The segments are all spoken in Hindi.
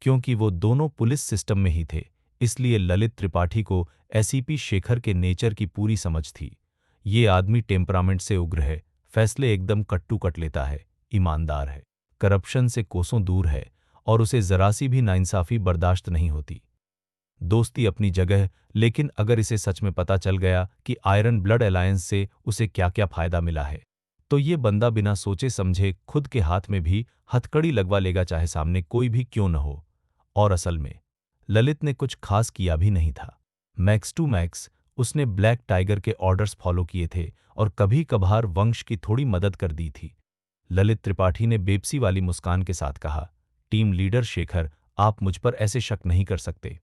क्योंकि वो दोनों पुलिस सिस्टम में ही थे, इसलिए ललित त्रिपाठी को एसीपी शेखर के नेचर की पूरी समझ थी। ये आदमी टेम्परामेंट से उग्र है, फैसले एकदम कट्टू कट लेता है, ईमानदार है, करप्शन से कोसों दूर है और उसे जरा सी भी नाइंसाफी बर्दाश्त नहीं होती। दोस्ती अपनी जगह, लेकिन अगर इसे सच में पता चल गया कि आयरन ब्लड अलायंस से उसे क्या-क्या फायदा मिला है, तो ये बंदा बिना सोचे समझे खुद के हाथ में भी हथकड़ी लगवा लेगा, चाहे सामने कोई भी क्यों न हो। और असल में ललित ने कुछ खास किया भी नहीं था। मैक्स टू मैक्स उसने ब्लैक टाइगर के ऑर्डर्स फॉलो किए थे और कभी-कभार वंश की थोड़ी मदद कर दी थी। ललित त्रिपाठी ने बेबसी वाली मुस्कान के साथ कहा, टीम लीडर शेखर, आप मुझ पर ऐसे शक नहीं कर सकते।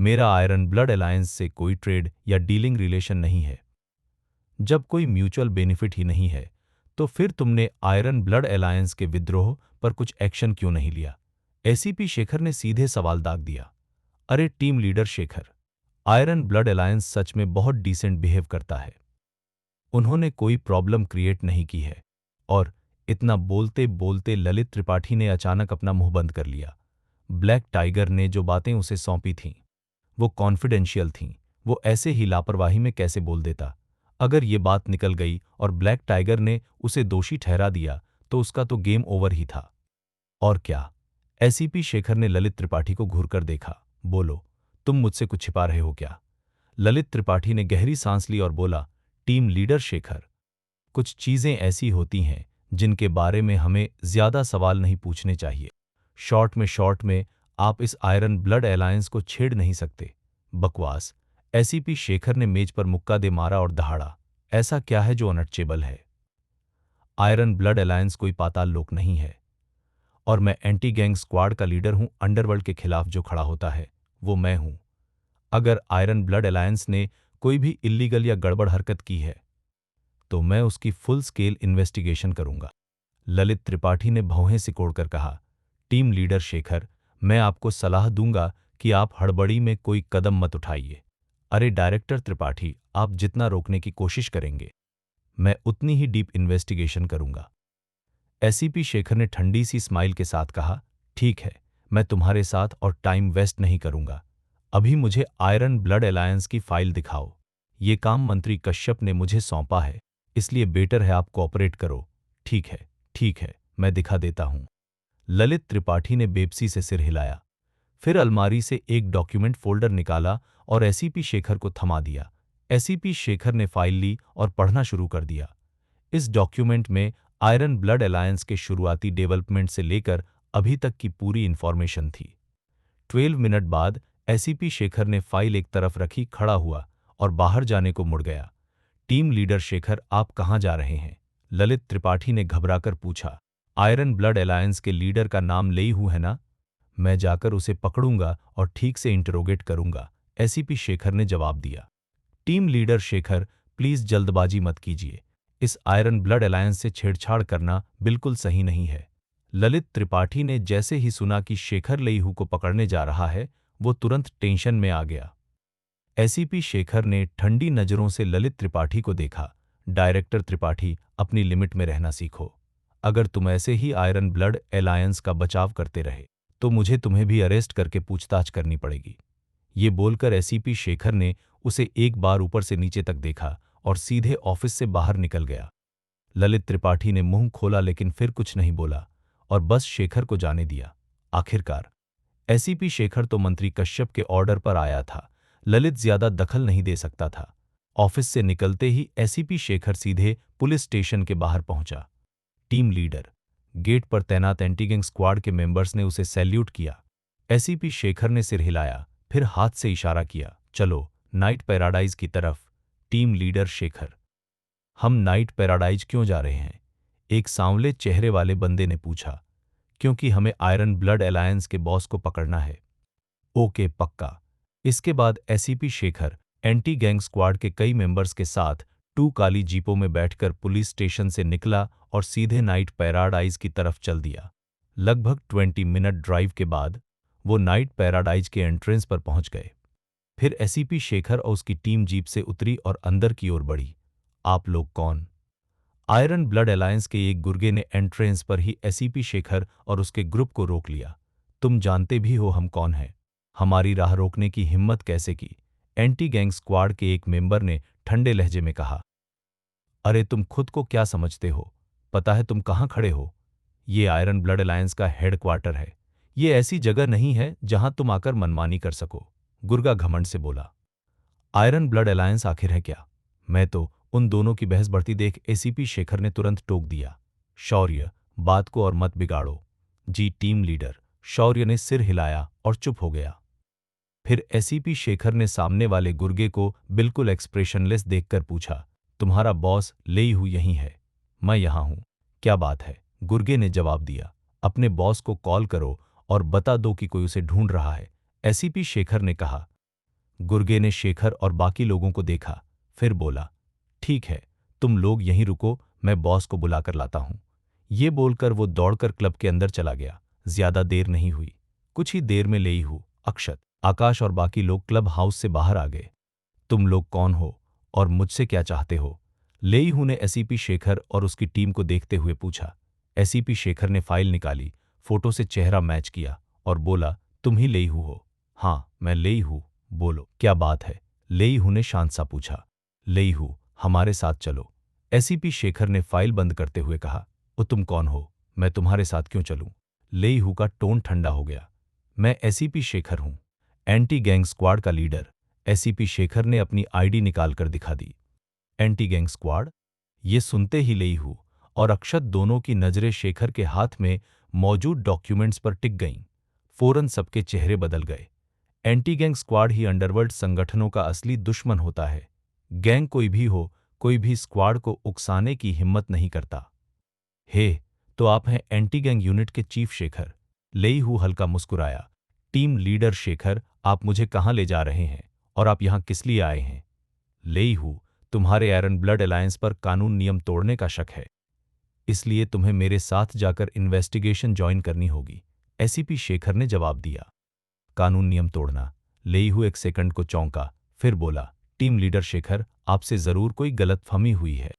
मेरा आयरन ब्लड अलायंस से कोई ट्रेड या डीलिंग रिलेशन नहीं है। जब कोई म्यूचुअल बेनिफिट ही नहीं है, तो फिर तुमने आयरन ब्लड अलायंस के विद्रोह पर कुछ एक्शन क्यों नहीं लिया? एसीपी शेखर ने सीधे सवाल दाग दिया। अरे team leader Shekhar, iron blood alliance सच में बहुत डिसेंट बिहेव करता है। उन्होंने कोई प्रॉब्लम क्रिएट नहीं की है। और इतना बोलते बोलते ललित त्रिपाठी ने अचानक अपना मुंह बंद कर लिया। ब्लैक टाइगर ने जो बातें उसे सौंपी थीं, वो कॉन्फिडेंशियल थीं। वो ऐसे ही लापरवाही में कैसे बोल देता? अगर ये बात निकल गई और ब्लैक टाइगर ने उसे दोषी ठहरा दिया, तो उसका तो गेम ओवर ही था। और क्या? एसीपी शेखर ने ललित त्रिपाठी को घूरकर देखा। बोलो, तुम मुझसे कुछ छिपा रहे हो क्या? ललित त्रिपाठी ने गहरी सांस ली और बोला, टीम लीडर शेखर, कुछ चीजें ऐसी होती हैं जिनके बारे में हमें ज्यादा सवाल नहीं पूछने चाहिए। शॉर्ट में आप इस आयरन ब्लड अलायंस को छेड़ नहीं सकते। बकवास। एसीपी शेखर ने मेज पर मुक्का दे मारा और दहाड़ा। ऐसा क्या है जो अनटचेबल है? आयरन ब्लड अलायंस कोई पाताल लोक नहीं है और मैं एंटी गैंग स्क्वाड का लीडर हूं। अंडरवर्ल्ड के खिलाफ जो खड़ा होता है वो मैं हूं। अगर आयरन ब्लड अलायंस ने कोई भी इल्लीगल या गड़बड़ हरकत की है, तो मैं उसकी फुल स्केल इन्वेस्टिगेशन करूंगा। ललित त्रिपाठी ने भौहें सिकोड़कर कहा, टीम लीडर शेखर, मैं आपको सलाह दूंगा कि आप हड़बड़ी में कोई कदम मत उठाइए। अरे डायरेक्टर त्रिपाठी, आप जितना रोकने की कोशिश करेंगे, मैं उतनी ही डीप इन्वेस्टिगेशन करूंगा। एसीपी शेखर ने ठंडी सी स्माइल के साथ कहा, ठीक है, मैं तुम्हारे साथ और टाइम वेस्ट नहीं करूंगा। अभी मुझे आयरन ब्लड अलायंस की फाइल दिखाओ। ये काम मंत्री कश्यप ने मुझे सौंपा है, इसलिए बेटर है आप कोऑपरेट करो। ठीक है, मैं दिखा देता हूं। ललित त्रिपाठी ने बेबसी से सिर हिलाया, फिर अलमारी से एक डॉक्यूमेंट फोल्डर निकाला और एसीपी शेखर को थमा दिया। एसीपी शेखर ने फाइल ली और पढ़ना शुरू कर दिया। इस डॉक्यूमेंट में आयरन ब्लड अलायंस के शुरुआती डेवलपमेंट से लेकर अभी तक की पूरी इंफॉर्मेशन थी। 12 मिनट बाद एसीपी शेखर ने फाइल एक तरफ रखी, खड़ा हुआ और बाहर जाने को मुड़ गया। टीम लीडर शेखर, आप कहाँ जा रहे हैं? ललित त्रिपाठी ने घबराकर पूछा। आयरन ब्लड अलायंस के लीडर का नाम लेई हूं है ना? मैं जाकर उसे पकड़ूंगा और ठीक से इंटरोगेट करूंगा, एसीपी शेखर ने जवाब दिया। टीम लीडर शेखर, प्लीज जल्दबाजी मत कीजिए। इस आयरन ब्लड अलायंस से छेड़छाड़ करना बिल्कुल सही नहीं है। ललित त्रिपाठी ने जैसे ही सुना कि शेखर लेईहू को पकड़ने जा रहा है, वो तुरंत टेंशन में आ गया। एसीपी शेखर ने ठंडी नजरों से ललित त्रिपाठी को देखा। डायरेक्टर त्रिपाठी, अपनी लिमिट में रहना सीखो। अगर तुम ऐसे ही आयरन ब्लड अलायंस का बचाव करते रहे, तो मुझे तुम्हें भी अरेस्ट करके पूछताछ करनी पड़ेगी। ये बोलकर एसीपी शेखर ने उसे एक बार ऊपर से नीचे तक देखा और सीधे ऑफिस से बाहर निकल गया। ललित त्रिपाठी ने मुंह खोला लेकिन फिर कुछ नहीं बोला और बस शेखर को जाने दिया। आखिरकार एसीपी शेखर तो मंत्री कश्यप के ऑर्डर पर आया था, ललित ज्यादा दखल नहीं दे सकता था। ऑफिस से निकलते ही एसीपी शेखर सीधे पुलिस स्टेशन के बाहर पहुंचा। टीम लीडर, गेट पर तैनात एंटीगैंग स्क्वाड के मेंबर्स ने उसे सैल्यूट किया। एसीपी शेखर ने सिर हिलाया, फिर हाथ से इशारा किया, चलो नाइट पैराडाइज की तरफ। टीम लीडर शेखर, हम नाइट पैराडाइज क्यों जा रहे हैं? एक सांवले चेहरे वाले बंदे ने पूछा। क्योंकि हमें आयरन ब्लड अलायंस के बॉस को पकड़ना है। ओके, पक्का। इसके बाद ACP Shekhar anti gang squad के कई मेंबर्स के साथ 2 काली जीपों में बैठकर पुलिस स्टेशन से निकला और सीधे नाइट पैराडाइज की तरफ चल दिया। लगभग 20 मिनट ड्राइव के बाद वो नाइट पैराडाइज के एंट्रेंस पर पहुंच गए। फिर एसीपी शेखर और उसकी टीम जीप से उतरी और अंदर की ओर बढ़ी। आप लोग कौन? आयरन ब्लड अलायंस के एक गुर्गे ने एंट्रेंस पर ही एसीपी शेखर और उसके ग्रुप को रोक लिया। तुम जानते भी हो हम कौन हैं। हमारी राह रोकने की हिम्मत कैसे की? एंटी गैंग स्क्वाड के एक मेंबर ने ठंडे लहजे में कहा। अरे तुम खुद को क्या समझते हो? पता है तुम कहाँ खड़े हो? ये आयरन ब्लड अलायंस का हेडक्वार्टर है। ये ऐसी जगह नहीं है जहां तुम आकर मनमानी कर सको। गुर्गा घमंड से बोला। आयरन ब्लड अलायंस आखिर है क्या? मैं तो उन दोनों की बहस बढ़ती देख एसीपी शेखर ने तुरंत टोक दिया। शौर्य, बात को और मत बिगाड़ो। जी टीम लीडर। शौर्य ने सिर हिलाया और चुप हो गया। फिर एसीपी शेखर ने सामने वाले गुर्गे को बिल्कुल एक्सप्रेशनलेस देखकर पूछा, तुम्हारा बॉस लेईहू यहीं है? मैं यहां हूं। क्या बात है? गुर्गे ने जवाब दिया, अपने बॉस को कॉल करो और बता दो कि कोई उसे ढूंढ रहा है। एसीपी शेखर ने कहा। गुर्गे ने शेखर और बाकी लोगों को देखा, फिर बोला, ठीक है, तुम लोग यहीं रुको, मैं बॉस को बुलाकर लाता हूं। ये बोलकर वो दौड़कर क्लब के अंदर चला गया। ज्यादा देर नहीं हुई। कुछ ही देर में लेईहू, अक्षत, आकाश और बाकी लोग क्लब हाउस से बाहर आ गए। तुम लोग कौन हो और मुझसे क्या चाहते हो? लेईहू ने एसीपी शेखर और उसकी टीम को देखते हुए पूछा। एसीपी शेखर ने फाइल निकाली, फोटो से चेहरा मैच किया और बोला, तुम ही लेईहू हो? हाँ, मैं लेईहू। बोलो, क्या बात है? लेईहू ने शांत सा पूछा। लेईहू, हमारे साथ चलो। एसीपी शेखर ने फाइल बंद करते हुए कहा। ओ तुम कौन हो? मैं तुम्हारे साथ क्यों चलूं? लेईहू का टोन ठंडा हो गया। मैं एसीपी शेखर हूं, एंटी गैंग स्क्वाड का लीडर। एसीपी शेखर ने अपनी आईडी निकालकर दिखा दी। Anti gang squad? ये सुनते ही लेईहू और अक्षत दोनों की नजरें शेखर के हाथ में मौजूद डॉक्यूमेंट्स पर टिक गईं। फौरन सबके चेहरे बदल गए। एंटी गैंग स्क्वाड ही अंडरवर्ल्ड संगठनों का असली दुश्मन होता है। गैंग कोई भी हो, कोई भी स्क्वाड को उकसाने की हिम्मत नहीं करता। हे, तो आप हैं एंटी गैंग यूनिट के चीफ शेखर? लेईहू हल्का मुस्कुराया। टीम लीडर शेखर, आप मुझे कहाँ ले जा रहे हैं और आप यहाँ किस लिए आए हैं? लेईहू, तुम्हारे आयरन ब्लड अलायंस पर कानून नियम तोड़ने का शक है, इसलिए तुम्हें मेरे साथ जाकर इन्वेस्टिगेशन ज्वाइन करनी होगी। एसीपी शेखर ने जवाब दिया। कानून नियम तोड़ना? लेईहू एक सेकंड को चौंका, फिर बोला, टीम लीडर शेखर, आपसे जरूर कोई गलतफहमी हुई है।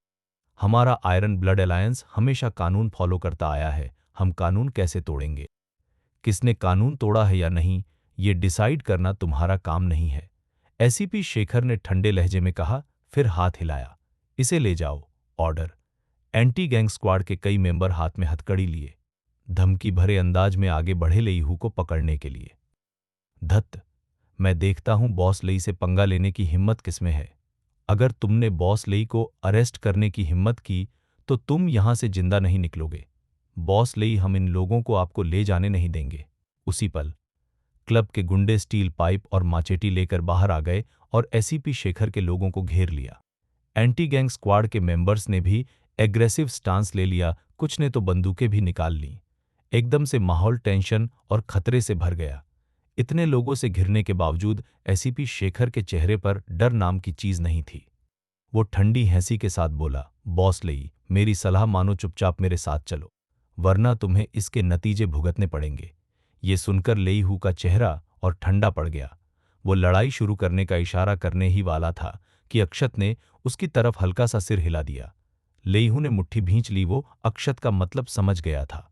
हमारा आयरन ब्लड अलायंस हमेशा कानून फॉलो करता आया है। हम कानून कैसे तोड़ेंगे? किसने कानून तोड़ा है या नहीं, ये डिसाइड करना तुम्हारा काम नहीं है। एसीपी शेखर ने ठंडे लहजे में कहा, फिर हाथ हिलाया। इसे ले जाओ। ऑर्डर। एंटी गैंग स्क्वाड के कई मेंबर हाथ में हथकड़ी लिए धमकी भरे अंदाज में आगे बढ़े लेईहू को पकड़ने के लिए। धत्त, मैं देखता हूं बॉस लेई से पंगा लेने की हिम्मत किसमें है। अगर तुमने बॉस लेई को अरेस्ट करने की हिम्मत की तो तुम यहां से जिंदा नहीं निकलोगे। बॉस लेई, हम इन लोगों को आपको ले जाने नहीं देंगे। उसी पल क्लब के गुंडे स्टील पाइप और माचेटी लेकर बाहर आ गए और एसीपी शेखर के लोगों को घेर लिया। एंटी गैंग स्क्वाड के मेंबर्स ने भी एग्रेसिव स्टांस ले लिया, कुछ ने तो बंदूकें भी निकाल लीं। एकदम से माहौल टेंशन और खतरे से भर गया। इतने लोगों से घिरने के बावजूद एसीपी शेखर के चेहरे पर डर नाम की चीज नहीं थी। वो ठंडी हंसी के साथ बोला, बॉस लेई, मेरी सलाह मानो, चुपचाप मेरे साथ चलो, वरना तुम्हें इसके नतीजे भुगतने पड़ेंगे। ये सुनकर लेईहू का चेहरा और ठंडा पड़ गया। वो लड़ाई शुरू करने का इशारा करने ही वाला था कि अक्षत ने उसकी तरफ हल्का सा सिर हिला दिया। लेईहू ने मुट्ठी भींच ली, वो अक्षत का मतलब समझ गया था।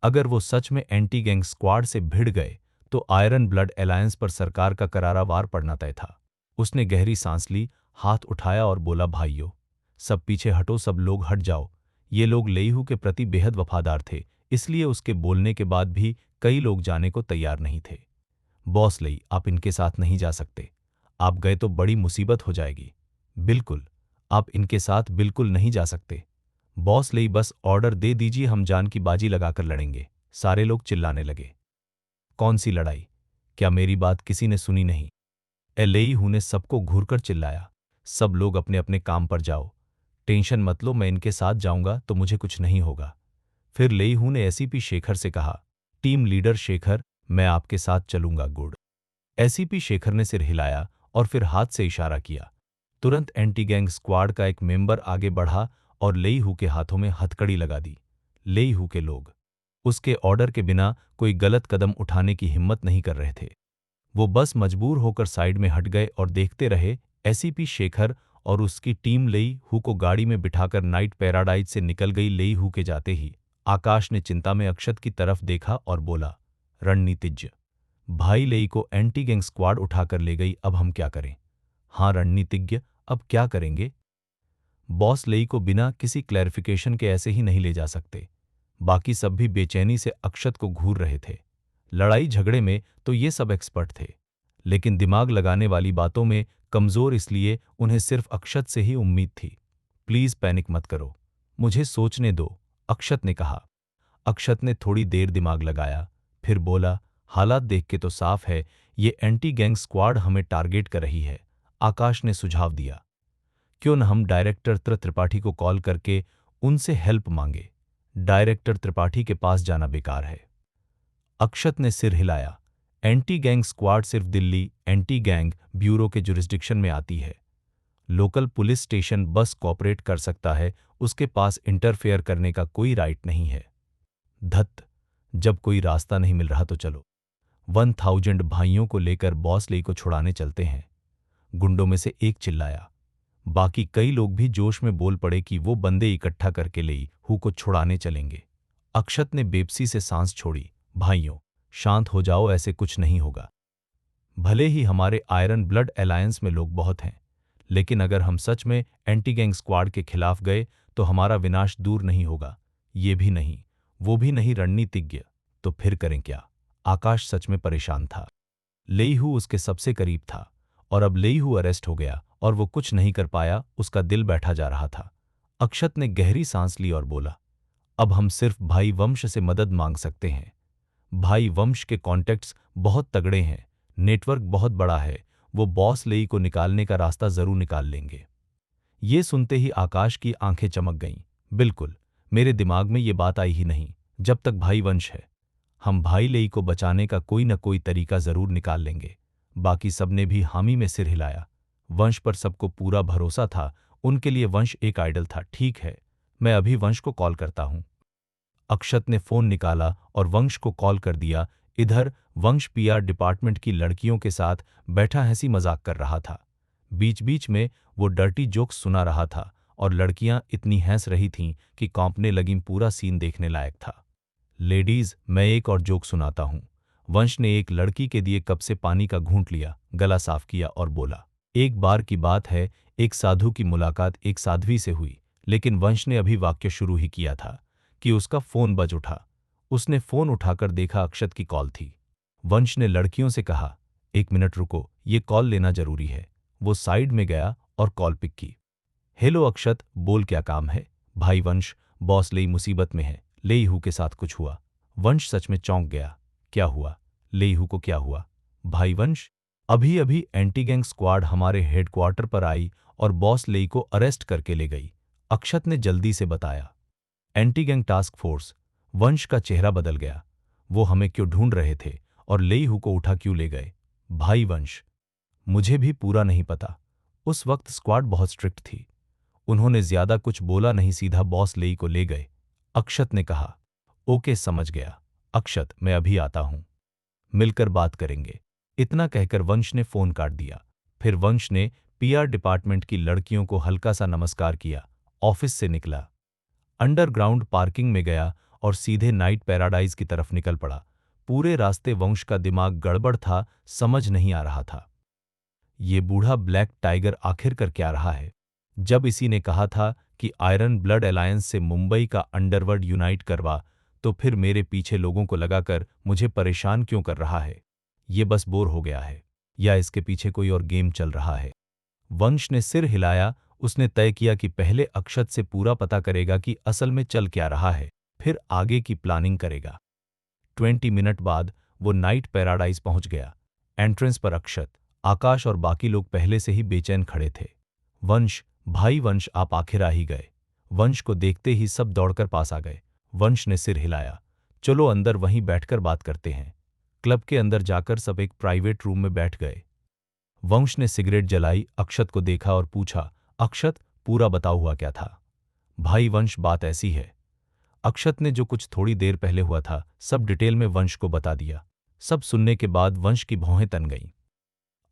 अगर वो सच में एंटी गैंग स्क्वाड से भिड़ गए तो आयरन ब्लड अलायंस पर सरकार का करारा वार पड़ना तय था। उसने गहरी सांस ली, हाथ उठाया और बोला, भाइयों, सब पीछे हटो, सब लोग हट जाओ। ये लोग लेईहू के प्रति बेहद वफादार थे, इसलिए उसके बोलने के बाद भी कई लोग जाने को तैयार नहीं थे। बॉस लेई, आप इनके साथ नहीं जा सकते। आप गए तो बड़ी मुसीबत हो जाएगी। बिल्कुल, आप इनके साथ बिल्कुल नहीं जा सकते। बॉस लेई, बस ऑर्डर दे दीजिए, हम जान की बाजी लगाकर लड़ेंगे। सारे लोग चिल्लाने लगे। कौन सी लड़ाई? क्या मेरी बात किसी ने सुनी नहीं? लेईहू ने सबको घूरकर चिल्लाया, सब लोग अपने अपने काम पर जाओ। टेंशन मत लो, मैं इनके साथ जाऊंगा तो मुझे कुछ नहीं होगा। फिर लेईहू ने एसीपी शेखर से कहा, टीम लीडर शेखर, मैं आपके साथ चलूंगा। गुड। एसीपी शेखर ने सिर हिलाया और फिर हाथ से इशारा किया। तुरंत एंटी गैंग स्क्वाड का एक मेंबर आगे बढ़ा और लेईहू के हाथों में हथकड़ी लगा दी। लेईहू के लोग उसके ऑर्डर के बिना कोई गलत कदम उठाने की हिम्मत नहीं कर रहे थे। वो बस मजबूर होकर साइड में हट गए और देखते रहे। एसीपी शेखर और उसकी टीम लेईहू को गाड़ी में बिठाकर नाइट पैराडाइज से निकल गई। लेईहू के जाते ही आकाश ने चिंता में अक्षत की तरफ देखा और बोला, रणनीतिज्ञ: भाई लेई को एंटी गैंग स्क्वाड उठाकर ले गई, अब हम क्या करें? हाँ रणनीतिज्ञ: अब क्या करेंगे? बॉस लेई को बिना किसी क्लैरिफिकेशन के ऐसे ही नहीं ले जा सकते। बाकी सब भी बेचैनी से अक्षत को घूर रहे थे। लड़ाई झगड़े में तो ये सब एक्सपर्ट थे, लेकिन दिमाग लगाने वाली बातों में कमजोर, इसलिए उन्हें सिर्फ अक्षत से ही उम्मीद थी। प्लीज पैनिक मत करो, मुझे सोचने दो, अक्षत ने कहा। अक्षत ने थोड़ी देर दिमाग लगाया, फिर बोला, हालात देख के तो साफ है ये एंटी गैंग स्क्वाड हमें टारगेट कर रही है। आकाश ने सुझाव दिया, क्यों न हम डायरेक्टर त्रिपाठी को कॉल करके उनसे हेल्प मांगे? डायरेक्टर त्रिपाठी के पास जाना बेकार है। अक्षत ने सिर हिलाया, एंटी गैंग स्क्वाड सिर्फ दिल्ली एंटी गैंग ब्यूरो के जुरिस्डिक्शन में आती है। लोकल पुलिस स्टेशन बस कॉपरेट कर सकता है, उसके पास इंटरफेयर करने का कोई राइट नहीं है। धत्त, जब कोई रास्ता नहीं मिल रहा तो चलो 1000 भाइयों को लेकर बॉस लेई को छुड़ाने चलते हैं। गुंडों में से एक चिल्लाया। बाकी कई लोग भी जोश में बोल पड़े कि वो बंदे इकट्ठा करके लेई हु को छुड़ाने चलेंगे। अक्षत ने बेबसी से सांस छोड़ी, भाइयों शांत हो जाओ, ऐसे कुछ नहीं होगा। भले ही हमारे आयरन ब्लड अलायंस में लोग बहुत हैं, लेकिन अगर हम सच में एंटी गैंग स्क्वाड के खिलाफ गए तो हमारा विनाश दूर नहीं होगा। ये भी नहीं, वो भी नहीं रणनीतिज्ञ, तो फिर करें क्या? आकाश सच में परेशान था। लेईहू उसके सबसे करीब था, और अब लेईहू अरेस्ट हो गया और वो कुछ नहीं कर पाया, उसका दिल बैठा जा रहा था। अक्षत ने गहरी सांस ली और बोला, अब हम सिर्फ भाई वंश से मदद मांग सकते हैं। भाई वंश के कॉन्टेक्ट्स बहुत तगड़े हैं, नेटवर्क बहुत बड़ा है, वो बॉस लेई को निकालने का रास्ता जरूर निकाल लेंगे। ये सुनते ही आकाश की आंखें चमक गईं। बिल्कुल, मेरे दिमाग में ये बात आई ही नहीं। जब तक भाई वंश है, हम भाई लेई को बचाने का कोई न कोई तरीका जरूर निकाल लेंगे। बाकी सबने भी हामी में सिर हिलाया। वंश पर सबको पूरा भरोसा था, उनके लिए वंश एक आइडल था। ठीक है, मैं अभी वंश को कॉल करता हूं। अक्षत ने फोन निकाला और वंश को कॉल कर दिया। इधर वंश पीआर डिपार्टमेंट की लड़कियों के साथ बैठा हंसी मजाक कर रहा था। बीच बीच में वो डर्टी जोक्स सुना रहा था और लड़कियां इतनी हंस रही थीं कि कांपने लगीं। पूरा सीन देखने लायक था। लेडीज, मैं एक और जोक सुनाता हूं। वंश ने एक लड़की के दिए कप से पानी का घूंट लिया, गला साफ किया और बोला, एक बार की बात है, एक साधु की मुलाकात एक साध्वी से हुई। लेकिन वंश ने अभी वाक्य शुरू ही किया था कि उसका फोन बज उठा। उसने फोन उठाकर देखा, अक्षत की कॉल थी। वंश ने लड़कियों से कहा, एक मिनट रुको, ये कॉल लेना जरूरी है। वो साइड में गया और कॉल पिक की। हेलो अक्षत, बोल क्या काम है? भाई वंश, बॉस लेई मुसीबत में है, लेईहू के साथ कुछ हुआ। वंश सच में चौंक गया। क्या हुआ? लेईहू को क्या हुआ? भाई वंश, अभी अभी एंटी गैंग स्क्वाड हमारे हेडक्वार्टर पर आई और बॉस लेई को अरेस्ट करके ले गई। अक्षत ने जल्दी से बताया। Anti gang task force? वंश का चेहरा बदल गया। वो हमें क्यों ढूंढ रहे थे और लेईहू को उठा क्यों ले गए? भाई वंश, मुझे भी पूरा नहीं पता। उस वक्त स्क्वाड बहुत स्ट्रिक्ट थी, उन्होंने ज्यादा कुछ बोला नहीं, सीधा बॉस लेई को ले गए। अक्षत ने कहा, ओके समझ गया। अक्षत, मैं अभी आता हूं, मिलकर बात करेंगे। इतना कहकर वंश ने फोन काट दिया। फिर वंश ने पीआर डिपार्टमेंट की लड़कियों को हल्का सा नमस्कार किया, ऑफिस से निकला, अंडरग्राउंड पार्किंग में गया और सीधे नाइट पैराडाइज की तरफ निकल पड़ा। पूरे रास्ते वंश का दिमाग गड़बड़ था, समझ नहीं आ रहा था ये बूढ़ा ब्लैक टाइगर आखिर कर क्या रहा है। जब इसी ने कहा था कि आयरन ब्लड अलायंस से मुंबई का अंडरवर्ल्ड यूनाइट करवा, तो फिर मेरे पीछे लोगों को लगाकर मुझे परेशान क्यों कर रहा है? ये बस बोर हो गया है या इसके पीछे कोई और गेम चल रहा है? वंश ने सिर हिलाया। उसने तय किया कि पहले अक्षत से पूरा पता करेगा कि असल में चल क्या रहा है, फिर आगे की प्लानिंग करेगा। 20 मिनट बाद वो नाइट पैराडाइज पहुंच गया। एंट्रेंस पर अक्षत, आकाश और बाकी लोग पहले से ही बेचैन खड़े थे। वंश, भाई वंश, आप आखिर आ ही गए। वंश को देखते ही सब दौड़कर पास आ गए। वंश ने सिर हिलाया, चलो अंदर वहीं बैठकर बात करते हैं। क्लब के अंदर जाकर सब एक प्राइवेट रूम में बैठ गए। वंश ने सिगरेट जलाई, अक्षत को देखा और पूछा, अक्षत, पूरा बताओ हुआ क्या था? भाई वंश, बात ऐसी है। अक्षत ने जो कुछ थोड़ी देर पहले हुआ था सब डिटेल में वंश को बता दिया। सब सुनने के बाद वंश की भौहें तन गईं।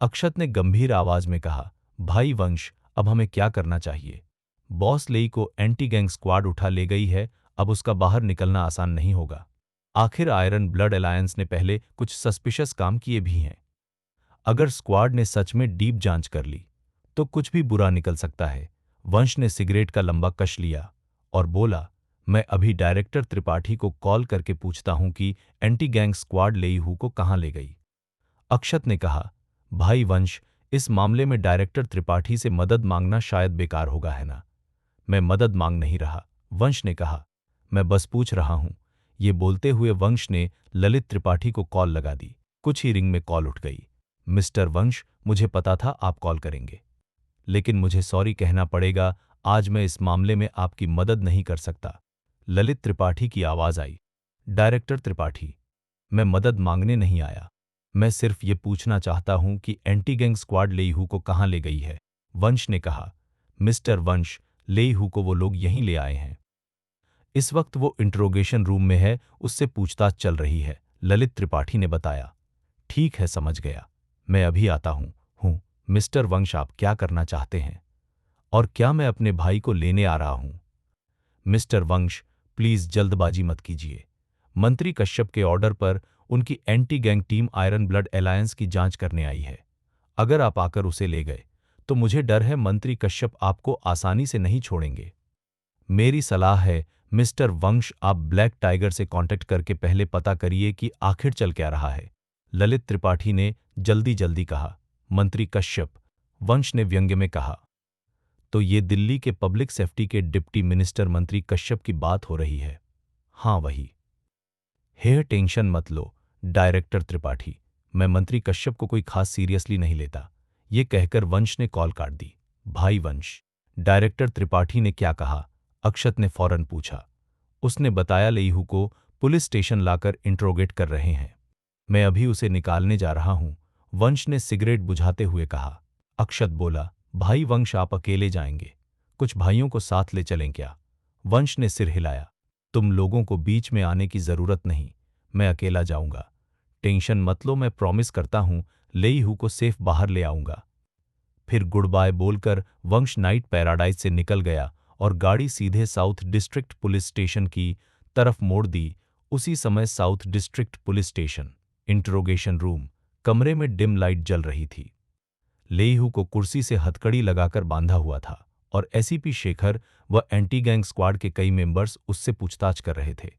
अक्षत ने गंभीर आवाज में कहा, भाई वंश, अब हमें क्या करना चाहिए? बॉस लेई को एंटी गैंग स्क्वाड उठा ले गई है, अब उसका बाहर निकलना आसान नहीं होगा। आखिर आयरन ब्लड अलायंस ने पहले कुछ सस्पिशस काम किए भी हैं। अगर स्क्वाड ने सच में डीप जांच कर ली तो कुछ भी बुरा निकल सकता है। वंश ने सिगरेट का लंबा कश लिया और बोला, मैं अभी डायरेक्टर त्रिपाठी को कॉल करके पूछता हूं कि एंटी गैंग स्क्वाड लेईहू को कहां ले गई। अक्षत ने कहा, भाई वंश, इस मामले में डायरेक्टर त्रिपाठी से मदद मांगना शायद बेकार होगा, है ना? मैं मदद मांग नहीं रहा, वंश ने कहा, मैं बस पूछ रहा हूं। ये बोलते हुए वंश ने ललित त्रिपाठी को कॉल लगा दी। कुछ ही रिंग में कॉल उठ गई। मिस्टर वंश, मुझे पता था आप कॉल करेंगे, लेकिन मुझे सॉरी कहना पड़ेगा, आज मैं इस मामले में आपकी मदद नहीं कर सकता। ललित त्रिपाठी की आवाज आई। डायरेक्टर त्रिपाठी, मैं मदद मांगने नहीं आया, मैं सिर्फ ये पूछना चाहता हूं कि एंटी गैंग स्क्वाड लेईहू को कहां ले गई है। वंश ने कहा, मिस्टर वंश, लेईहू को वो लोग यहीं ले आए हैं। इस वक्त वो इंट्रोगेशन रूम में है, उससे पूछताछ चल रही है, ललित त्रिपाठी ने बताया। ठीक है, समझ गया, मैं अभी आता हूं। मिस्टर वंश, आप क्या करना चाहते हैं और क्या मैं अपने भाई को लेने आ रहा हूं? मिस्टर वंश, प्लीज जल्दबाजी मत कीजिए। मंत्री कश्यप के ऑर्डर पर उनकी anti gang team iron blood alliance की जांच करने आई है। अगर आप आकर उसे ले गए तो मुझे डर है मंत्री कश्यप आपको आसानी से नहीं छोड़ेंगे। मेरी सलाह है मिस्टर वंश, आप ब्लैक टाइगर से कांटेक्ट करके पहले पता करिए कि आखिर चल क्या रहा है, ललित त्रिपाठी ने जल्दी जल्दी कहा। मंत्री कश्यप, वंश ने व्यंग्य में कहा। तो ये दिल्ली के पब्लिक सेफ्टी के डिप्टी मिनिस्टर मंत्री कश्यप की बात हो रही है? हाँ, वही। हे, टेंशन मत लो डायरेक्टर त्रिपाठी, मैं मंत्री कश्यप को कोई खास सीरियसली नहीं लेता। ये कहकर वंश ने कॉल काट दी। भाई वंश, डायरेक्टर त्रिपाठी ने क्या कहा? अक्षत ने फौरन पूछा। उसने बताया, लेईहू को पुलिस स्टेशन लाकर इंट्रोगेट कर रहे हैं। मैं अभी उसे निकालने जा रहा हूं, वंश ने सिगरेट बुझाते हुए कहा। अक्षत बोला, भाई वंश, आप अकेले जाएंगे? कुछ भाइयों को साथ ले चलें क्या? वंश ने सिर हिलाया। तुम लोगों को बीच में आने की जरूरत नहीं, मैं अकेला जाऊंगा। टेंशन मत लो, मैं प्रॉमिस करता हूं लेईहू को सेफ बाहर ले आऊंगा। फिर गुड बाय बोलकर वंश नाइट पैराडाइज से निकल गया और गाड़ी सीधे साउथ डिस्ट्रिक्ट पुलिस स्टेशन की तरफ मोड़ दी। उसी समय south district police station interrogation room कमरे में डिम लाइट जल रही थी। लेईहू को कुर्सी से हथकड़ी लगाकर बांधा हुआ था और एसीपी शेखर व एंटी गैंग स्क्वाड के कई मेंबर्स उससे पूछताछ कर रहे थे।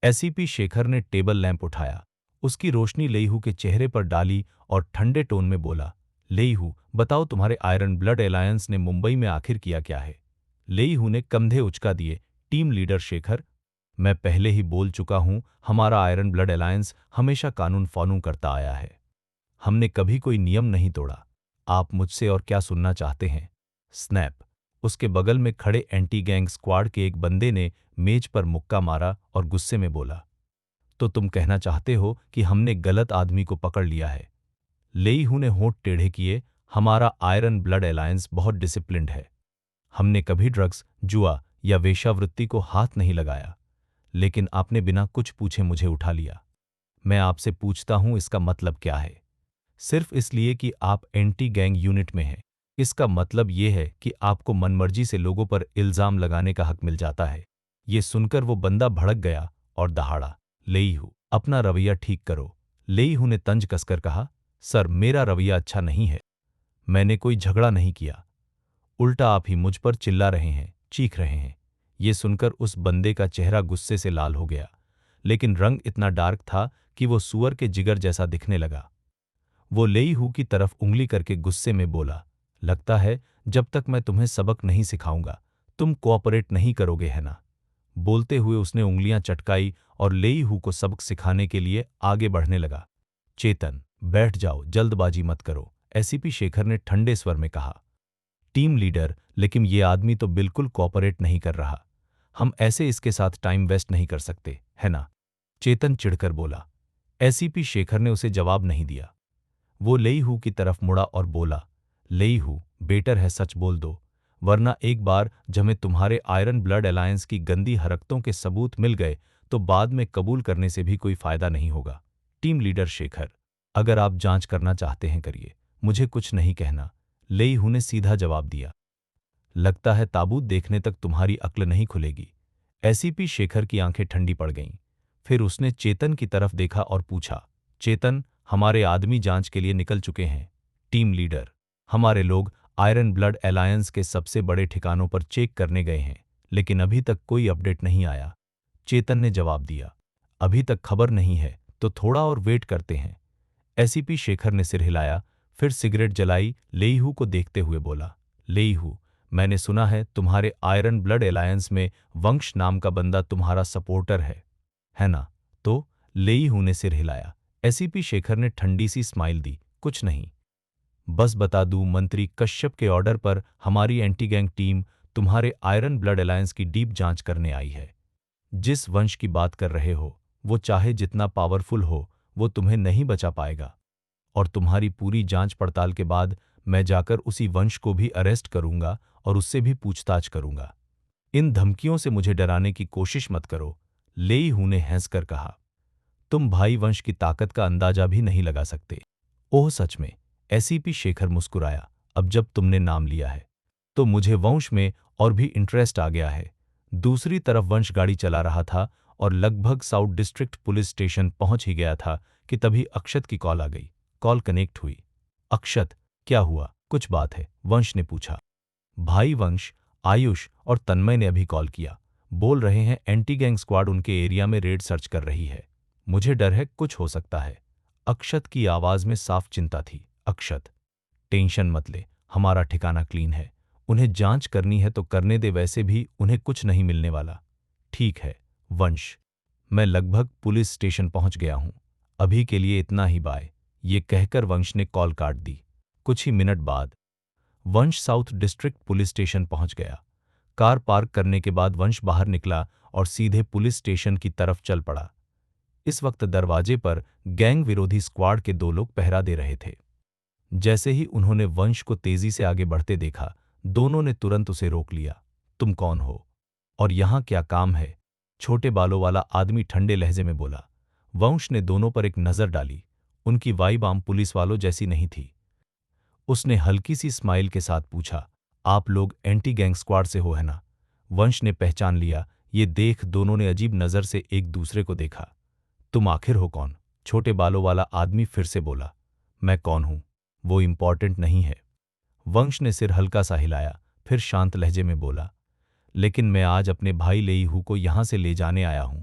एसीपी शेखर ने टेबल लैंप उठाया, उसकी रोशनी लेईहू के चेहरे पर डाली और ठंडे टोन में बोला, लेईहू, बताओ तुम्हारे आयरन ब्लड अलायंस ने मुंबई में आखिर किया क्या है? लेईहू ने कंधे उचका दिए। टीम लीडर शेखर, मैं पहले ही बोल चुका हूं, हमारा आयरन ब्लड अलायंस हमेशा कानून फॉलो करता आया है। हमने कभी कोई नियम नहीं तोड़ा। आप मुझसे और क्या सुनना चाहते हैं? स्नैप। उसके बगल में खड़े एंटी गैंग स्क्वाड के एक बंदे ने मेज पर मुक्का मारा और गुस्से में बोला, तो तुम कहना चाहते हो कि हमने गलत आदमी को पकड़ लिया है? लेईहू ने होंठ टेढ़े किए। हमारा आयरन ब्लड अलायंस बहुत डिसिप्लिन्ड है। हमने कभी ड्रग्स, जुआ या वेश्यावृत्ति को हाथ नहीं लगाया, लेकिन आपने बिना कुछ पूछे मुझे उठा लिया। मैं आपसे पूछता हूं, इसका मतलब क्या है? सिर्फ इसलिए कि आप एंटी गैंग यूनिट में हैं, इसका मतलब यह है कि आपको मनमर्जी से लोगों पर इल्जाम लगाने का हक मिल जाता है। ये सुनकर वो बंदा भड़क गया और दहाड़ा, लेईहू, अपना रवैया ठीक करो। लेईहू ने तंज कसकर कहा, सर, मेरा रवैया अच्छा नहीं है। मैंने कोई झगड़ा नहीं किया, उल्टा आप ही मुझ पर चिल्ला रहे हैं, चीख रहे हैं। ये सुनकर उस बंदे का चेहरा गुस्से से लाल हो गया, लेकिन रंग इतना डार्क था कि वो सूअर के जिगर जैसा दिखने लगा। वो लेईहू की तरफ उंगली करके गुस्से में बोला, लगता है जब तक मैं तुम्हें सबक नहीं सिखाऊंगा तुम कोऑपरेट नहीं करोगे, है ना? बोलते हुए उसने उंगलियां चटकाई और लेईहू को सबक सिखाने के लिए आगे बढ़ने लगा। चेतन, बैठ जाओ, जल्दबाजी मत करो, एसीपी शेखर ने ठंडे स्वर में कहा। टीम लीडर, लेकिन ये आदमी तो बिल्कुल कोऑपरेट नहीं कर रहा। हम ऐसे इसके साथ टाइम वेस्ट नहीं कर सकते, है ना? चेतन चिढ़कर बोला। एसीपी शेखर ने उसे जवाब नहीं दिया। वो लेईहू की तरफ मुड़ा और बोला, लेईहू, बेटर है सच बोल दो, वरना एक बार जब हमें तुम्हारे आयरन ब्लड अलायंस की गंदी हरकतों के सबूत मिल गए तो बाद में कबूल करने से भी कोई फायदा नहीं होगा। टीम लीडर शेखर, अगर आप जांच करना चाहते हैं करिए, मुझे कुछ नहीं कहना, लेईहू ने सीधा जवाब दिया। लगता है ताबूत देखने तक तुम्हारी अक्ल नहीं खुलेगी। एसीपी शेखर की आंखें ठंडी पड़ गईं। फिर उसने चेतन की तरफ देखा और पूछा, चेतन, हमारे आदमी जांच के लिए निकल चुके हैं। टीम लीडर, हमारे लोग आयरन ब्लड अलायंस के सबसे बड़े ठिकानों पर चेक करने गए हैं, लेकिन अभी तक कोई अपडेट नहीं आया। चेतन ने जवाब दिया, अभी तक खबर नहीं है तो थोड़ा और वेट करते हैं। एसीपी शेखर ने सिर हिलाया, फिर सिगरेट जलाई, लेईहू को देखते हुए बोला, लेईहू, मैंने सुना है तुम्हारे आयरन ब्लड अलायंस में वंश नाम का बंदा तुम्हारा सपोर्टर है ना? तो लेईहू ने सिर हिलाया। एसीपी शेखर ने ठंडी सी स्माइल दी, कुछ नहीं। बस बता दूं, मंत्री कश्यप के ऑर्डर पर हमारी एंटी गैंग टीम तुम्हारे आयरन ब्लड अलायंस की डीप जांच करने आई है। जिस वंश की बात कर रहे हो, वो चाहे जितना पावरफुल हो, वो तुम्हें नहीं बचा पाएगा। और तुम्हारी पूरी जांच पड़ताल के बाद मैं जाकर उसी वंश को भी अरेस्ट करूंगा और उससे भी पूछताछ करूंगा। इन धमकियों से मुझे डराने की कोशिश मत करो, लेईहू ने हंसकर कहा। तुम भाई वंश की ताकत का अंदाजा भी नहीं लगा सकते। ओह सच में, एसीपी शेखर मुस्कुराया, अब जब तुमने नाम लिया है तो मुझे वंश में और भी इंटरेस्ट आ गया है। दूसरी तरफ वंश गाड़ी चला रहा था और लगभग साउथ डिस्ट्रिक्ट पुलिस स्टेशन पहुंच ही गया था कि तभी अक्षत की कॉल आ गई। कॉल कनेक्ट हुई। अक्षत, क्या हुआ? कुछ बात है? वंश ने पूछा। भाई वंश, आयुष और तन्मय ने अभी कॉल किया। बोल रहे हैं एंटी गैंग स्क्वाड उनके एरिया में रेड सर्च कर रही है। मुझे डर है कुछ हो सकता है। अक्षत की आवाज में साफ चिंता थी। अक्षत, टेंशन मत ले, हमारा ठिकाना क्लीन है। उन्हें जांच करनी है तो करने दे, वैसे भी उन्हें कुछ नहीं मिलने वाला। ठीक है वंश, मैं लगभग पुलिस स्टेशन पहुंच गया हूं। अभी के लिए इतना ही, बाय। ये कहकर वंश ने कॉल काट दी। कुछ ही मिनट बाद वंश साउथ डिस्ट्रिक्ट पुलिस स्टेशन पहुंच गया। कार पार्क करने के बाद वंश बाहर निकला और सीधे पुलिस स्टेशन की तरफ चल पड़ा। इस वक्त दरवाजे पर गैंग विरोधी स्क्वाड के 2 लोग पहरा दे रहे थे। जैसे ही उन्होंने वंश को तेजी से आगे बढ़ते देखा, दोनों ने तुरंत उसे रोक लिया। तुम कौन हो और यहां क्या काम है? छोटे बालों वाला आदमी ठंडे लहजे में बोला। वंश ने दोनों पर एक नजर डाली। उनकी वाइब आम पुलिस वालों जैसी नहीं थी। उसने हल्की सी स्माइल के साथ पूछा, आप लोग एंटी गैंग स्क्वाड से हो, है ना? वंश ने पहचान लिया। ये देख दोनों ने अजीब नजर से एक दूसरे को देखा। तुम आखिर हो कौन? छोटे बालों वाला आदमी फिर से बोला। मैं कौन हूं वो इम्पॉर्टेंट नहीं है। वंश ने सिर हल्का सा हिलाया, फिर शांत लहजे में बोला, लेकिन मैं आज अपने भाई लेईहू को यहां से ले जाने आया हूं,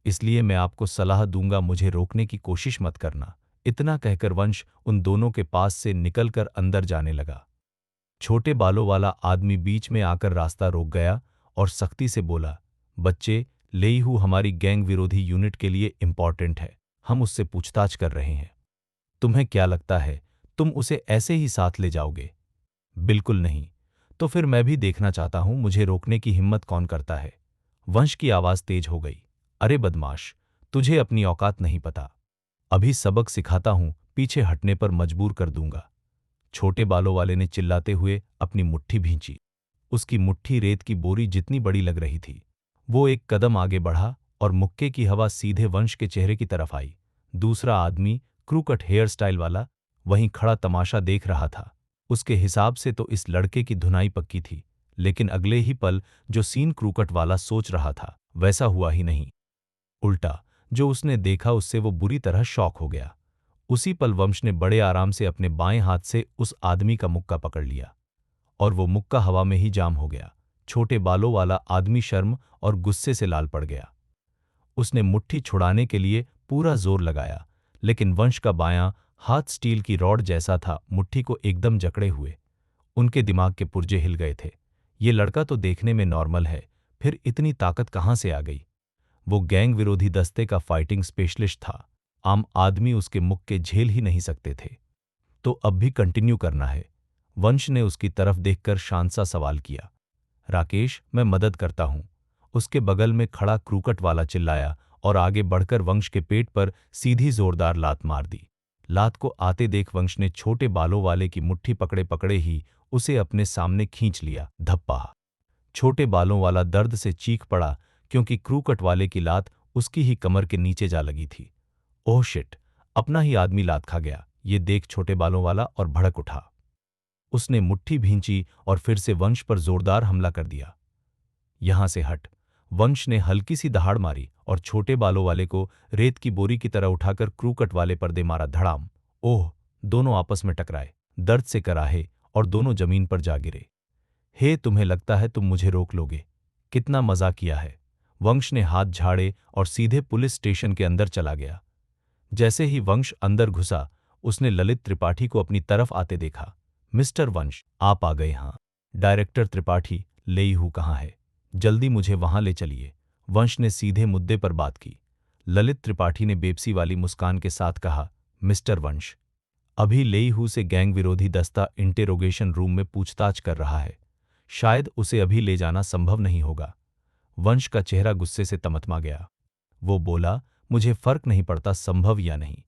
इसलिए मैं आपको सलाह दूंगा, मुझे रोकने की कोशिश मत करना। इतना कहकर वंश उन दोनों के पास से निकलकर अंदर जाने लगा। छोटे बालों वाला आदमी बीच में आकर रास्ता रोक गया और सख्ती से बोला, बच्चे, लेईहू हमारी गैंग विरोधी यूनिट के लिए इंपॉर्टेंट है। हम उससे पूछताछ कर रहे हैं। तुम्हें क्या लगता है तुम उसे ऐसे ही साथ ले जाओगे? बिल्कुल नहीं। तो फिर मैं भी देखना चाहता हूं मुझे रोकने की हिम्मत कौन करता है। वंश की आवाज तेज हो गई। अरे बदमाश, तुझे अपनी औकात नहीं पता। अभी सबक सिखाता हूं, पीछे हटने पर मजबूर कर दूंगा। छोटे बालों वाले ने चिल्लाते हुए अपनी मुट्ठी भींची। उसकी मुट्ठी रेत की बोरी जितनी बड़ी लग रही थी। वो एक कदम आगे बढ़ा और मुक्के की हवा सीधे वंश के चेहरे की तरफ आई। दूसरा आदमी, क्रूकट हेयर स्टाइल वाला, वहीं खड़ा तमाशा देख रहा था। उसके हिसाब से तो इस लड़के की धुनाई पक्की थी, लेकिन अगले ही पल जो सीन क्रूकट वाला सोच रहा था वैसा हुआ ही नहीं। उल्टा, जो उसने देखा उससे वो बुरी तरह शॉक हो गया। उसी पल वंश ने बड़े आराम से अपने बाएं हाथ से उस आदमी का मुक्का पकड़ लिया और वो मुक्का हवा में ही जाम हो गया। छोटे बालों वाला आदमी शर्म और गुस्से से लाल पड़ गया। उसने मुट्ठी छुड़ाने के लिए पूरा जोर लगाया, लेकिन वंश का बायां हाथ स्टील की रॉड जैसा था, मुट्ठी को एकदम जकड़े हुए। उनके दिमाग के पुर्जे हिल गए थे। ये लड़का तो देखने में नॉर्मल है, फिर इतनी ताकत कहां से आ गई? वो गैंग विरोधी दस्ते का फाइटिंग स्पेशलिस्ट था। आम आदमी उसके मुक्के झेल ही नहीं सकते थे। तो अब भी कंटिन्यू करना है? वंश ने उसकी तरफ देखकर शांत सा सवाल किया। राकेश, मैं मदद करता हूं, उसके बगल में खड़ा क्रूकट वाला चिल्लाया और आगे बढ़कर वंश के पेट पर सीधी जोरदार लात मार दी। लात को आते देख वंश ने छोटे बालों वाले की मुट्ठी पकड़े पकड़े ही उसे अपने सामने खींच लिया। धप्पा! छोटे बालों वाला दर्द से चीख पड़ा, क्योंकि क्रूकट वाले की लात उसकी ही कमर के नीचे जा लगी थी। Oh shit! अपना ही आदमी लात खा गया। ये देख छोटे बालों वाला और भड़क उठा। उसने मुट्ठी भींची और फिर से वंश पर जोरदार हमला कर दिया। यहां से हट! वंश ने हल्की सी दहाड़ मारी और छोटे बालों वाले को रेत की बोरी की तरह उठाकर क्रूकट वाले पर दे मारा धड़ाम। ओह! दोनों आपस में टकराए, दर्द से कराहे और दोनों जमीन पर जा गिरे। हे, तुम्हें लगता है तुम मुझे रोक लोगे? कितना मजाक किया है। वंश ने हाथ झाड़े और सीधे पुलिस स्टेशन के अंदर चला गया। जैसे ही वंश अंदर घुसा, उसने ललित त्रिपाठी को अपनी तरफ आते देखा। मिस्टर वंश, आप आ गए। हाँ। डायरेक्टर त्रिपाठी, लेईहू कहाँ है? जल्दी मुझे वहां ले चलिए। वंश ने सीधे मुद्दे पर बात की। ललित त्रिपाठी ने बेबसी वाली मुस्कान के साथ कहा, मिस्टर वंश, अभी लेईहू से गैंग विरोधी दस्ता इंटेरोगेशन रूम में पूछताछ कर रहा है। शायद उसे अभी ले जाना संभव नहीं होगा। वंश का चेहरा गुस्से से तमतमा गया। वो बोला, मुझे फर्क नहीं पड़ता संभव या नहीं।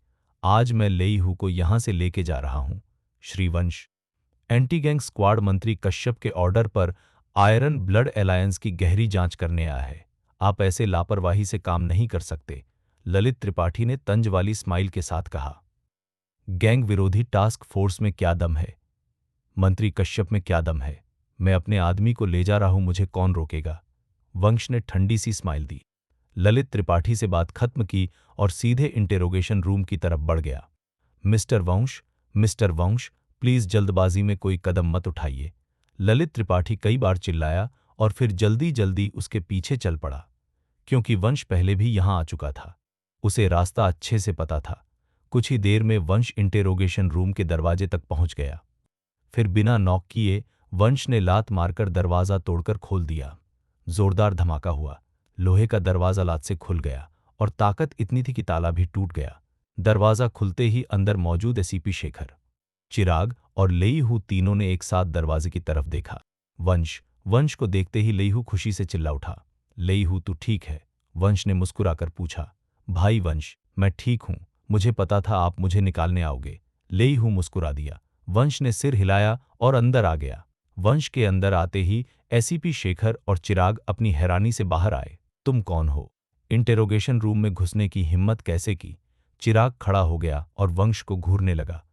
आज मैं लेईहू को यहां से लेके जा रहा हूं। श्री वंश, एंटी गैंग स्क्वाड मंत्री कश्यप के ऑर्डर पर आयरन ब्लड अलायंस की गहरी जांच करने आया है। आप ऐसे लापरवाही से काम नहीं कर सकते। ललित त्रिपाठी ने तंज वाली स्माइल के साथ कहा। गैंग विरोधी टास्क फोर्स में क्या दम है? मंत्री कश्यप में क्या दम है? मैं अपने आदमी को ले जा रहा हूं, मुझे कौन रोकेगा? वंश ने ठंडी सी स्माइल दी। ललित त्रिपाठी से बात खत्म की और सीधे इंटेरोगेशन रूम की तरफ बढ़ गया। मिस्टर वंश, प्लीज जल्दबाजी में कोई कदम मत उठाइए। ललित त्रिपाठी कई बार चिल्लाया और फिर जल्दी जल्दी उसके पीछे चल पड़ा, क्योंकि वंश पहले भी यहां आ चुका था। उसे रास्ता अच्छे से पता था। कुछ ही देर में वंश इंटेरोगेशन रूम के दरवाजे तक पहुंच गया। फिर बिना नॉक किए वंश ने लात मारकर दरवाजा तोड़कर खोल दिया। जोरदार धमाका हुआ। लोहे का दरवाजा लात से खुल गया और ताकत इतनी थी कि ताला भी टूट गया। दरवाजा खुलते ही अंदर मौजूद एसीपी शेखर, चिराग और लेईहू तीनों ने एक साथ दरवाजे की तरफ देखा। वंश को देखते ही लेईहू खुशी से चिल्ला उठा। लेईहू, तू ठीक है? वंश ने मुस्कुराकर पूछा। भाई वंश, मैं ठीक हूं। मुझे पता था आप मुझे निकालने आओगे। लेईहू मुस्कुरा दिया। वंश ने सिर हिलाया और अंदर आ गया। वंश के अंदर आते ही एसीपी शेखर और चिराग अपनी हैरानी से बाहर आए। तुम कौन हो? इंटेरोगेशन रूम में घुसने की हिम्मत कैसे की? चिराग खड़ा हो गया और वंश को घूरने लगा।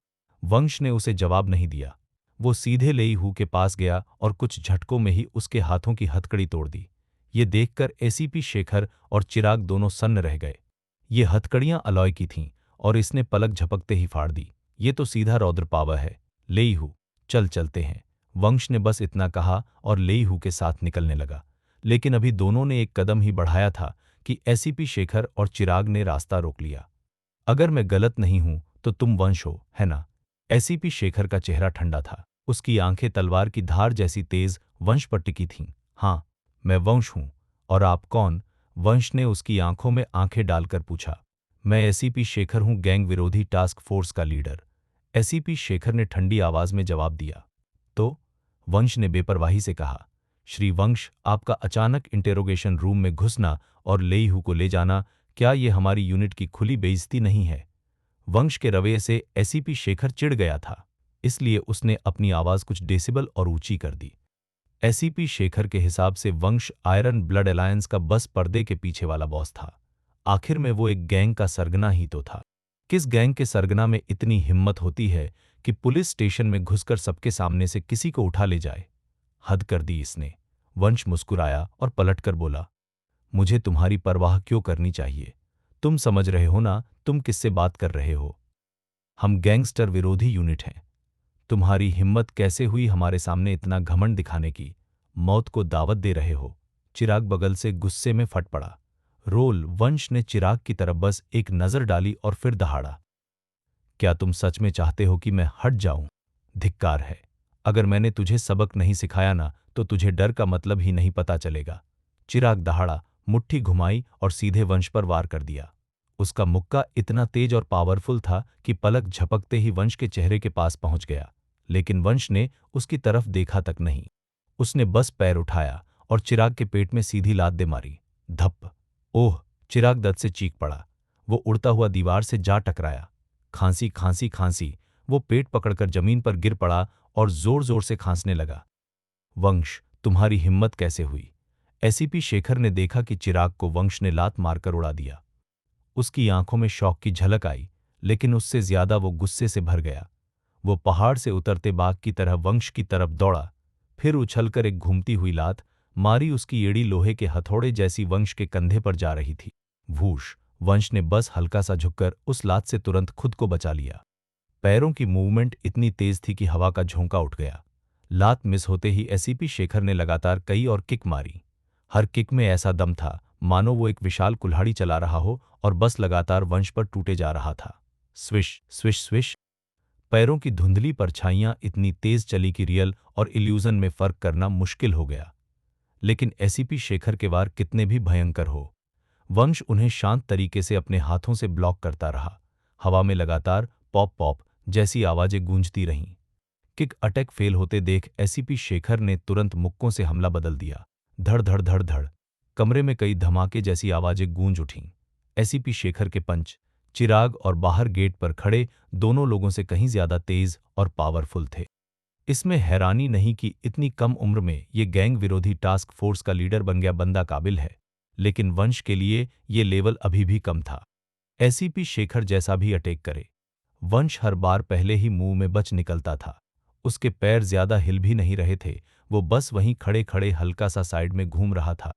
वंश ने उसे जवाब नहीं दिया। वो सीधे लेईहू के पास गया और कुछ झटकों में ही उसके हाथों की हथकड़ी तोड़ दी। ये देखकर एसीपी शेखर और चिराग दोनों सन्न रह गए। ये हथकड़ियां अलॉय की थीं और इसने पलक झपकते ही फाड़ दी। ये तो सीधा रौद्र पावर है। लेईहू, चलते हैं। वंश ने बस इतना कहा और लेईहू के साथ निकलने लगा। लेकिन अभी दोनों ने एक कदम ही बढ़ाया था कि एसीपी शेखर और चिराग ने रास्ता रोक लिया। अगर मैं गलत नहीं हूं तो तुम वंश हो, है ना? एसीपी शेखर का चेहरा ठंडा था। उसकी आंखें तलवार की धार जैसी तेज वंश पर टिकी थीं। हाँ, मैं वंश हूं। और आप कौन? वंश ने उसकी आंखों में आंखें डालकर पूछा। मैं एसीपी शेखर हूं, गैंग विरोधी टास्क फोर्स का लीडर। एसीपी शेखर ने ठंडी आवाज में जवाब दिया। तो? वंश ने बेपरवाही से कहा। श्री वंश, आपका अचानक इंटेरोगेशन रूम में घुसना और लेईहू को ले जाना, क्या ये हमारी यूनिट की खुली बेइज्जती नहीं है? वंश के रवैये से एसीपी शेखर चिढ़ गया था, इसलिए उसने अपनी आवाज कुछ डेसिबल और ऊंची कर दी। एसीपी शेखर के हिसाब से वंश आयरन ब्लड अलायंस का बस पर्दे के पीछे वाला बॉस था। आखिर में वो एक गैंग का सरगना ही तो था। किस गैंग के सरगना में इतनी हिम्मत होती है कि पुलिस स्टेशन में घुसकर सबके सामने से किसी को उठा ले जाए? हद कर दी इसने। वंश मुस्कुराया और पलटकर बोला, मुझे तुम्हारी परवाह क्यों करनी चाहिए? तुम समझ रहे हो ना तुम किससे बात कर रहे हो? हम गैंगस्टर विरोधी यूनिट हैं। तुम्हारी हिम्मत कैसे हुई हमारे सामने इतना घमंड दिखाने की? मौत को दावत दे रहे हो? चिराग बगल से गुस्से में फट पड़ा। रोल। वंश ने चिराग की तरफ बस एक नजर डाली और फिर दहाड़ा। क्या तुम सच में चाहते हो कि मैं हट जाऊं? धिक्कार है। अगर मैंने तुझे सबक नहीं सिखाया ना तो तुझे डर का मतलब ही नहीं पता चलेगा। चिराग दहाड़ा, मुट्ठी घुमाई और सीधे वंश पर वार कर दिया। उसका मुक्का इतना तेज और पावरफुल था कि पलक झपकते ही वंश के चेहरे के पास पहुंच गया, लेकिन वंश ने उसकी तरफ देखा तक नहीं। उसने बस पैर उठाया और चिराग के पेट में सीधी लात दे मारी। धप। ओह! चिराग दर्द से चीख पड़ा। वो उड़ता हुआ दीवार से जा टकराया। खांसी खांसी खांसी। वो पेट पकड़कर जमीन पर गिर पड़ा और जोर जोर से खांसने लगा। वंश, तुम्हारी हिम्मत कैसे हुई? एसीपी शेखर ने देखा कि चिराग को वंश ने लात मारकर उड़ा दिया। उसकी आंखों में शौक की झलक आई, लेकिन उससे ज्यादा वो गुस्से से भर गया। वो पहाड़ से उतरते बाघ की तरह वंश की तरफ दौड़ा, फिर उछलकर एक घूमती हुई लात मारी। उसकी एड़ी लोहे के हथौड़े जैसी वंश के कंधे पर जा रही थी। भूष। वंश ने बस हल्का सा झुककर उस लात से तुरंत खुद को बचा लिया। पैरों की मूवमेंट इतनी तेज थी कि हवा का झोंका उठ गया। लात मिस होते ही एसीपी शेखर ने लगातार कई और किक मारी। हर किक में ऐसा दम था मानो वो एक विशाल कुल्हाड़ी चला रहा हो और बस लगातार वंश पर टूटे जा रहा था। Swish swish swish. पैरों की धुंधली परछाइयां इतनी तेज चली कि रियल और इल्यूजन में फर्क करना मुश्किल हो गया। लेकिन एसीपी शेखर के वार कितने भी भयंकर हो, वंश उन्हें शांत तरीके से अपने हाथों से ब्लॉक करता रहा। हवा में लगातार पॉप पॉप जैसी आवाजें गूंजती रहीं। किक अटैक फेल होते देख एसीपी शेखर ने तुरंत मुक्कों से हमला बदल दिया। धड़ धड़ धड़ धड़। कमरे में कई धमाके जैसी आवाजें गूंज उठीं। एसीपी शेखर के पंच चिराग और बाहर गेट पर खड़े दोनों लोगों से कहीं ज्यादा तेज और पावरफुल थे। इसमें हैरानी नहीं कि इतनी कम उम्र में ये गैंग विरोधी टास्क फोर्स का लीडर बन गया बंदा काबिल है, लेकिन वंश के लिए ये लेवल अभी भी कम था। एसीपी शेखर जैसा भी अटैक करे, वंश हर बार पहले ही मुंह में बच निकलता था। उसके पैर ज्यादा हिल भी नहीं रहे थे, वो बस वहीं खड़े खड़े हल्का सा साइड में घूम रहा था।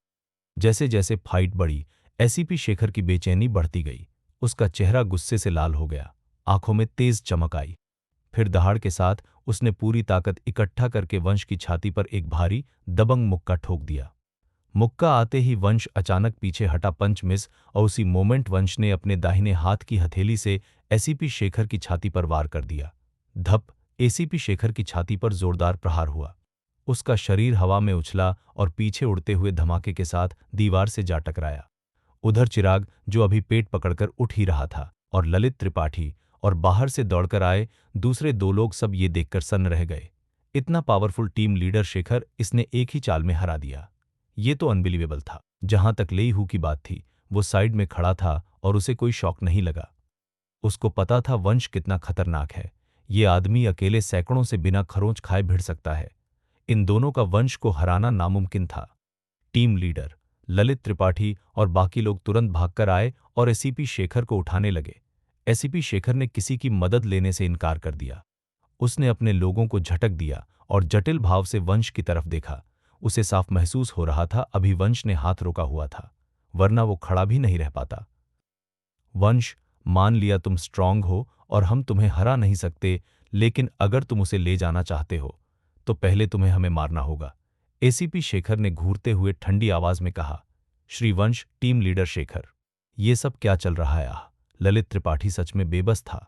जैसे जैसे फाइट बढ़ी, एसीपी शेखर की बेचैनी बढ़ती गई। उसका चेहरा गुस्से से लाल हो गया, आंखों में तेज चमक आई। फिर दहाड़ के साथ उसने पूरी ताकत इकट्ठा करके वंश की छाती पर एक भारी दबंग मुक्का ठोक दिया। मुक्का आते ही वंश अचानक पीछे हटा, पंच मिस, और उसी मोमेंट वंश ने अपने दाहिने हाथ की हथेली से एसीपी शेखर की छाती पर वार कर दिया। धप। एसीपी शेखर की छाती पर जोरदार प्रहार हुआ। उसका शरीर हवा में उछला और पीछे उड़ते हुए धमाके के साथ दीवार से जा टकराया। उधर चिराग, जो अभी पेट पकड़कर उठ ही रहा था, और ललित त्रिपाठी और बाहर से दौड़कर आए दूसरे दो लोग सब ये देखकर सन्न रह गए। इतना पावरफुल टीम लीडर शेखर इसने एक ही चाल में हरा दिया। ये तो अनबिलीवेबल था। जहां तक लेई हु की बात थी, वो साइड में खड़ा था और उसे कोई शौक नहीं लगा। उसको पता था वंश कितना खतरनाक है। ये आदमी अकेले सैकड़ों से बिना खरोंच खाए भिड़ सकता है। इन दोनों का वंश को हराना नामुमकिन था। टीम लीडर ललित त्रिपाठी और बाकी लोग तुरंत भागकर आए और एसीपी शेखर को उठाने लगे। एसीपी शेखर ने किसी की मदद लेने से इनकार कर दिया। उसने अपने लोगों को झटक दिया और जटिल भाव से वंश की तरफ देखा। उसे साफ महसूस हो रहा था अभी वंश ने हाथ रोका हुआ था, वरना वो खड़ा भी नहीं रह पाता। वंश, मान लिया तुम स्ट्रांग हो और हम तुम्हें हरा नहीं सकते, लेकिन अगर तुम उसे ले जाना चाहते हो तो पहले तुम्हें हमें मारना होगा, एसीपी शेखर ने घूरते हुए ठंडी आवाज में कहा। श्री वंश, टीम लीडर शेखर, ये सब क्या चल रहा है? ललित त्रिपाठी सच में बेबस था।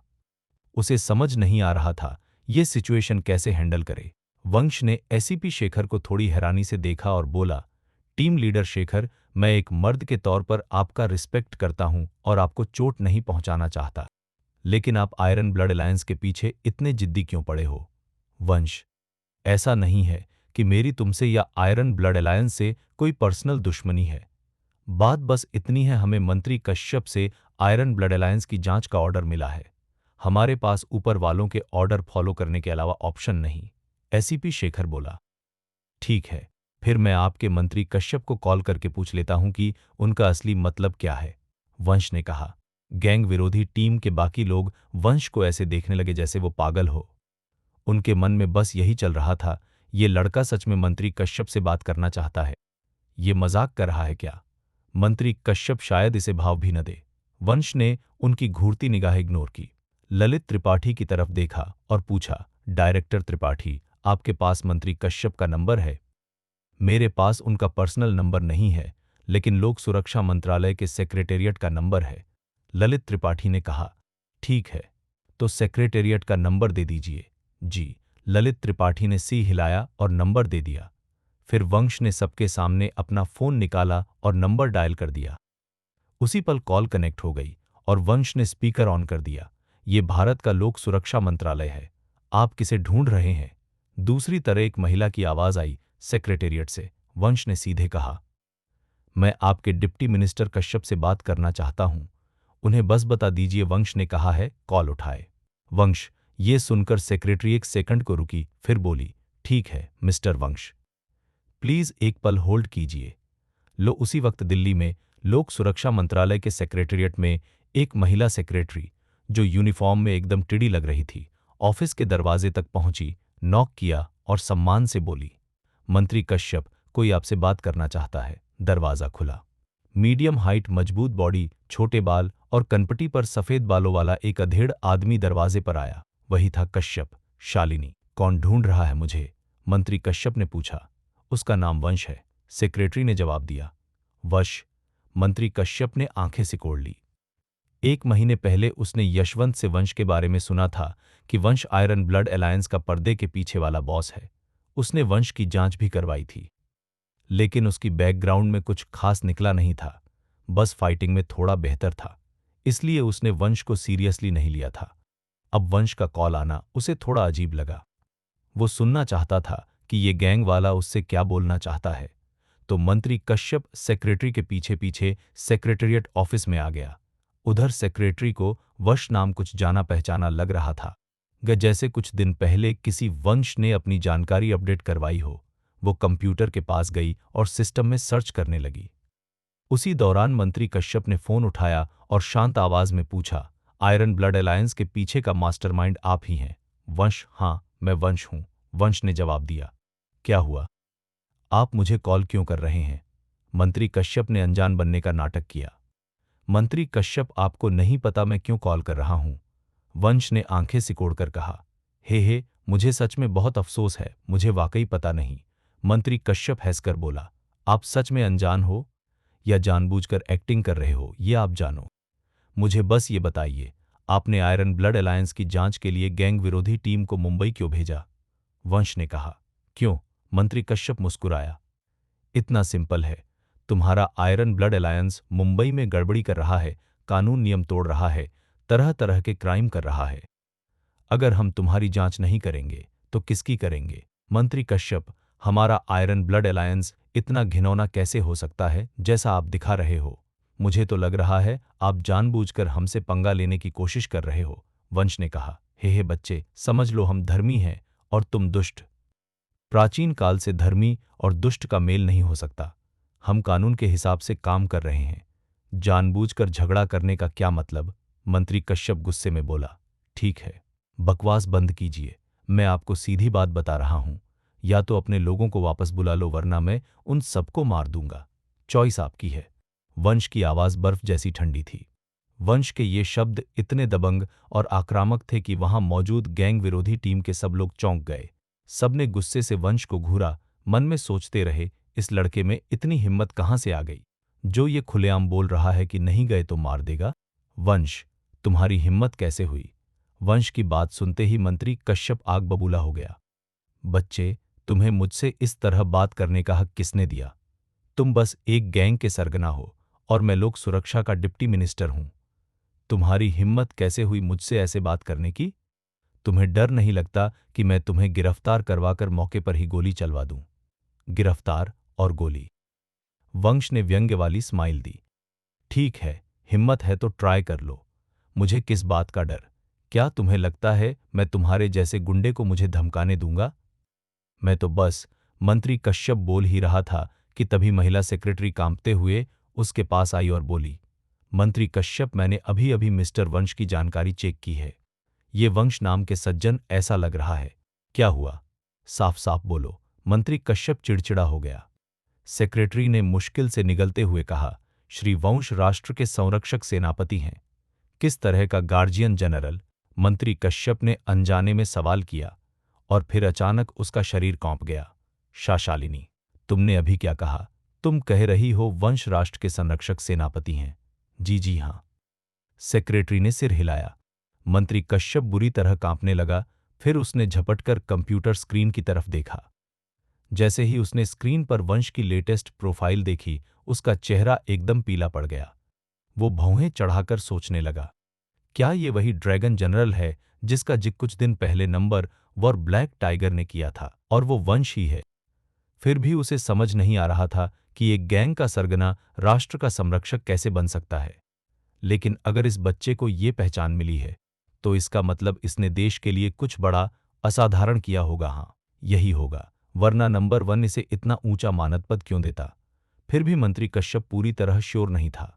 उसे समझ नहीं आ रहा था ये सिचुएशन कैसे हैंडल करे। वंश ने एसीपी शेखर को थोड़ी हैरानी से देखा और बोला, टीम लीडर शेखर, मैं एक मर्द के तौर पर आपका रिस्पेक्ट करता हूं और आपको चोट नहीं पहुंचाना चाहता, लेकिन आप आयरन ब्लड अलायंस के पीछे इतने जिद्दी क्यों पड़े हो? वंश, ऐसा नहीं है कि मेरी तुमसे या आयरन ब्लड अलायंस से कोई पर्सनल दुश्मनी है। बात बस इतनी है, हमें मंत्री कश्यप से आयरन ब्लड अलायंस की जांच का ऑर्डर मिला है। हमारे पास ऊपर वालों के ऑर्डर फॉलो करने के अलावा ऑप्शन नहीं, एसीपी शेखर बोला। ठीक है, फिर मैं आपके मंत्री कश्यप को कॉल करके पूछ लेता हूं कि उनका असली मतलब क्या है, वंश ने कहा। गैंग विरोधी टीम के बाकी लोग वंश को ऐसे देखने लगे जैसे वो पागल हो। उनके मन में बस यही चल रहा था, ये लड़का सच में मंत्री कश्यप से बात करना चाहता है। ये मजाक कर रहा है क्या? मंत्री कश्यप शायद इसे भाव भी न दे। वंश ने उनकी घूरती निगाह इग्नोर की, ललित त्रिपाठी की तरफ देखा और पूछा, डायरेक्टर त्रिपाठी, आपके पास मंत्री कश्यप का नंबर है? मेरे पास उनका पर्सनल नंबर नहीं है, लेकिन लोक सुरक्षा मंत्रालय के सेक्रेटेरिएट का नंबर है, ललित त्रिपाठी ने कहा। ठीक है, तो सेक्रेटेरिएट का नंबर दे दीजिए। जी, ललित त्रिपाठी ने सिर हिलाया और नंबर दे दिया। फिर वंश ने सबके सामने अपना फोन निकाला और नंबर डायल कर दिया। उसी पल कॉल कनेक्ट हो गई और वंश ने स्पीकर ऑन कर दिया। ये भारत का लोक सुरक्षा मंत्रालय है, आप किसे ढूंढ रहे हैं? दूसरी तरह एक महिला की आवाज आई, सेक्रेटेरिएट से। वंश ने सीधे कहा, मैं आपके डिप्टी मिनिस्टर कश्यप से बात करना चाहता हूं, उन्हें बस बता दीजिए, वंश ने कहा है। कॉल उठाए। वंश, ये सुनकर सेक्रेटरी एक सेकंड को रुकी, फिर बोली, ठीक है मिस्टर वंश, प्लीज एक पल होल्ड कीजिए। लो उसी वक्त दिल्ली में लोक सुरक्षा मंत्रालय के सेक्रेटेरिएट में एक महिला सेक्रेटरी, जो यूनिफॉर्म में एकदम टिड़ी लग रही थी, ऑफिस के दरवाजे तक पहुंची, नॉक किया और सम्मान से बोली, मंत्री कश्यप, कोई आपसे बात करना चाहता है। दरवाजा खुला। मीडियम हाइट, मजबूत बॉडी, छोटे बाल और कनपटी पर सफेद बालों वाला एक अधेड़ आदमी दरवाजे पर आया। वही था कश्यप। शालिनी, कौन ढूंढ रहा है मुझे? मंत्री कश्यप ने पूछा। उसका नाम वंश है, सेक्रेटरी ने जवाब दिया। वश? मंत्री कश्यप ने आंखें सिकोड़ ली। 1 महीने पहले उसने यशवंत से वंश के बारे में सुना था कि वंश आयरन ब्लड अलायंस का पर्दे के पीछे वाला बॉस है। उसने वंश की जांच भी करवाई थी, लेकिन उसकी बैकग्राउंड में कुछ खास निकला नहीं था, बस फाइटिंग में थोड़ा बेहतर था। इसलिए उसने वंश को सीरियसली नहीं लिया था। अब वंश का कॉल आना उसे थोड़ा अजीब लगा। वो सुनना चाहता था कि ये गैंग वाला उससे क्या बोलना चाहता है। तो मंत्री कश्यप सेक्रेटरी के पीछे पीछे सेक्रेटेरिएट ऑफिस में आ गया। उधर सेक्रेटरी को वंश नाम कुछ जाना पहचाना लग रहा था, जैसे कुछ दिन पहले किसी वंश ने अपनी जानकारी अपडेट करवाई हो। वो कंप्यूटर के पास गई और सिस्टम में सर्च करने लगी। उसी दौरान मंत्री कश्यप ने फोन उठाया और शांत आवाज में पूछा, आयरन ब्लड अलायंस के पीछे का मास्टरमाइंड आप ही हैं? वंश, हाँ मैं वंश हूं, वंश ने जवाब दिया। क्या हुआ? आप मुझे कॉल क्यों कर रहे हैं? मंत्री कश्यप ने अनजान बनने का नाटक किया। मंत्री कश्यप, आपको नहीं पता मैं क्यों कॉल कर रहा हूं? वंश ने आंखें सिकोड़कर कहा। हे, मुझे सच में बहुत अफसोस है, मुझे वाकई पता नहीं। मंत्री कश्यप हंसकर बोला। आप सच में अनजान हो या जानबूझकर एक्टिंग कर रहे हो, ये आप जानो। मुझे बस ये बताइए, आपने आयरन ब्लड अलायंस की जांच के लिए गैंग विरोधी टीम को मुंबई क्यों भेजा? वंश ने कहा। क्यों? मंत्री कश्यप मुस्कुराया। इतना सिंपल है, तुम्हारा आयरन ब्लड अलायंस मुंबई में गड़बड़ी कर रहा है, कानून नियम तोड़ रहा है, तरह तरह के क्राइम कर रहा है। अगर हम तुम्हारी जांच नहीं करेंगे तो किसकी करेंगे? मंत्री कश्यप, हमारा आयरन ब्लड अलायंस इतना घिनौना कैसे हो सकता है जैसा आप दिखा रहे हो? मुझे तो लग रहा है आप जानबूझकर हमसे पंगा लेने की कोशिश कर रहे हो, वंश ने कहा। हे बच्चे, समझ लो हम धर्मी हैं और तुम दुष्ट। प्राचीन काल से धर्मी और दुष्ट का मेल नहीं हो सकता। हम कानून के हिसाब से काम कर रहे हैं। जानबूझकर झगड़ा करने का क्या मतलब? मंत्री कश्यप गुस्से में बोला। ठीक है, बकवास बंद कीजिए। मैं आपको सीधी बात बता रहा हूं, या तो अपने लोगों को वापस बुला लो वरना मैं उन सबको मार दूंगा। चॉइस आपकी है। वंश की आवाज बर्फ जैसी ठंडी थी। वंश के ये शब्द इतने दबंग और आक्रामक थे कि वहां मौजूद गैंग विरोधी टीम के सब लोग चौंक गए। सबने गुस्से से वंश को घूरा, मन में सोचते रहे, इस लड़के में इतनी हिम्मत कहां से आ गई, जो ये खुलेआम बोल रहा है कि नहीं गए तो मार देगा। वंश, तुम्हारी हिम्मत कैसे हुई? वंश की बात सुनते ही मंत्री कश्यप आग बबूला हो गया। बच्चे, तुम्हें मुझसे इस तरह बात करने का हक किसने दिया? तुम बस एक गैंग के सरगना हो और मैं लोक सुरक्षा का डिप्टी मिनिस्टर हूं। तुम्हारी हिम्मत कैसे हुई मुझसे ऐसे बात करने की? तुम्हें डर नहीं लगता कि मैं तुम्हें गिरफ्तार करवाकर मौके पर ही गोली चलवा दूं? गिरफ्तार और गोली? वंश ने व्यंग्य वाली स्माइल दी। ठीक है, हिम्मत है तो ट्राई कर लो। मुझे किस बात का डर? क्या तुम्हें लगता है मैं तुम्हारे जैसे गुंडे को मुझे धमकाने दूंगा? मैं तो बस, मंत्री कश्यप बोल ही रहा था कि तभी महिला सेक्रेटरी कांपते हुए उसके पास आई और बोली। मंत्री कश्यप, मैंने अभी अभी मिस्टर वंश की जानकारी चेक की है। ये वंश नाम के सज्जन ऐसा लग रहा है। क्या हुआ? साफ साफ बोलो। मंत्री कश्यप चिड़चिड़ा हो गया। सेक्रेटरी ने मुश्किल से निगलते हुए कहा, श्री वंश राष्ट्र के संरक्षक सेनापति हैं। किस तरह का गार्जियन जनरल? मंत्री कश्यप ने अनजाने में सवाल किया और फिर अचानक उसका शरीर कांप गया। शालिनी, तुमने अभी क्या कहा? तुम कह रही हो वंश राष्ट्र के संरक्षक सेनापति हैं? जी हाँ। सेक्रेटरी ने सिर हिलाया। मंत्री कश्यप बुरी तरह कांपने लगा। फिर उसने झपटकर कंप्यूटर स्क्रीन की तरफ देखा। जैसे ही उसने स्क्रीन पर वंश की लेटेस्ट प्रोफाइल देखी, उसका चेहरा एकदम पीला पड़ गया। वो भौहें चढ़ाकर सोचने लगा, क्या ये वही ड्रैगन जनरल है जिसका जिक्र कुछ दिन पहले नंबर वर ब्लैक टाइगर ने किया था? और वो वंश ही है। फिर भी उसे समझ नहीं आ रहा था कि एक गैंग का सरगना राष्ट्र का संरक्षक कैसे बन सकता है। लेकिन अगर इस बच्चे को ये पहचान मिली है, तो इसका मतलब इसने देश के लिए कुछ बड़ा असाधारण किया होगा। हाँ, यही होगा, वरना नंबर 1 इसे इतना ऊंचा मानद पद क्यों देता? फिर भी मंत्री कश्यप पूरी तरह श्योर नहीं था।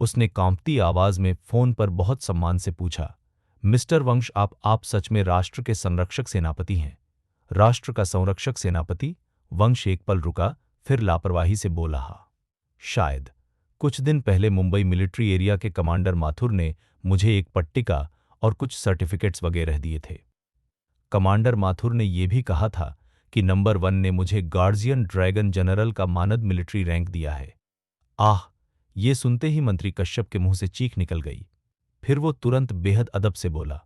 उसने कांपती आवाज में फोन पर बहुत सम्मान से पूछा, मिस्टर वंश, आप सच में राष्ट्र के संरक्षक सेनापति हैं? राष्ट्र का संरक्षक सेनापति? वंश एक पल रुका, फिर लापरवाही से बोला, हाँ शायद। कुछ दिन पहले मुंबई मिलिट्री एरिया के कमांडर माथुर ने मुझे एक पट्टिका और कुछ सर्टिफिकेट्स वगैरह दिए थे। कमांडर माथुर ने यह भी कहा था कि नंबर 1 ने मुझे गार्जियन ड्रैगन जनरल का मानद मिलिट्री रैंक दिया है। आह! ये सुनते ही मंत्री कश्यप के मुंह से चीख निकल गई। फिर वो तुरंत बेहद अदब से बोला,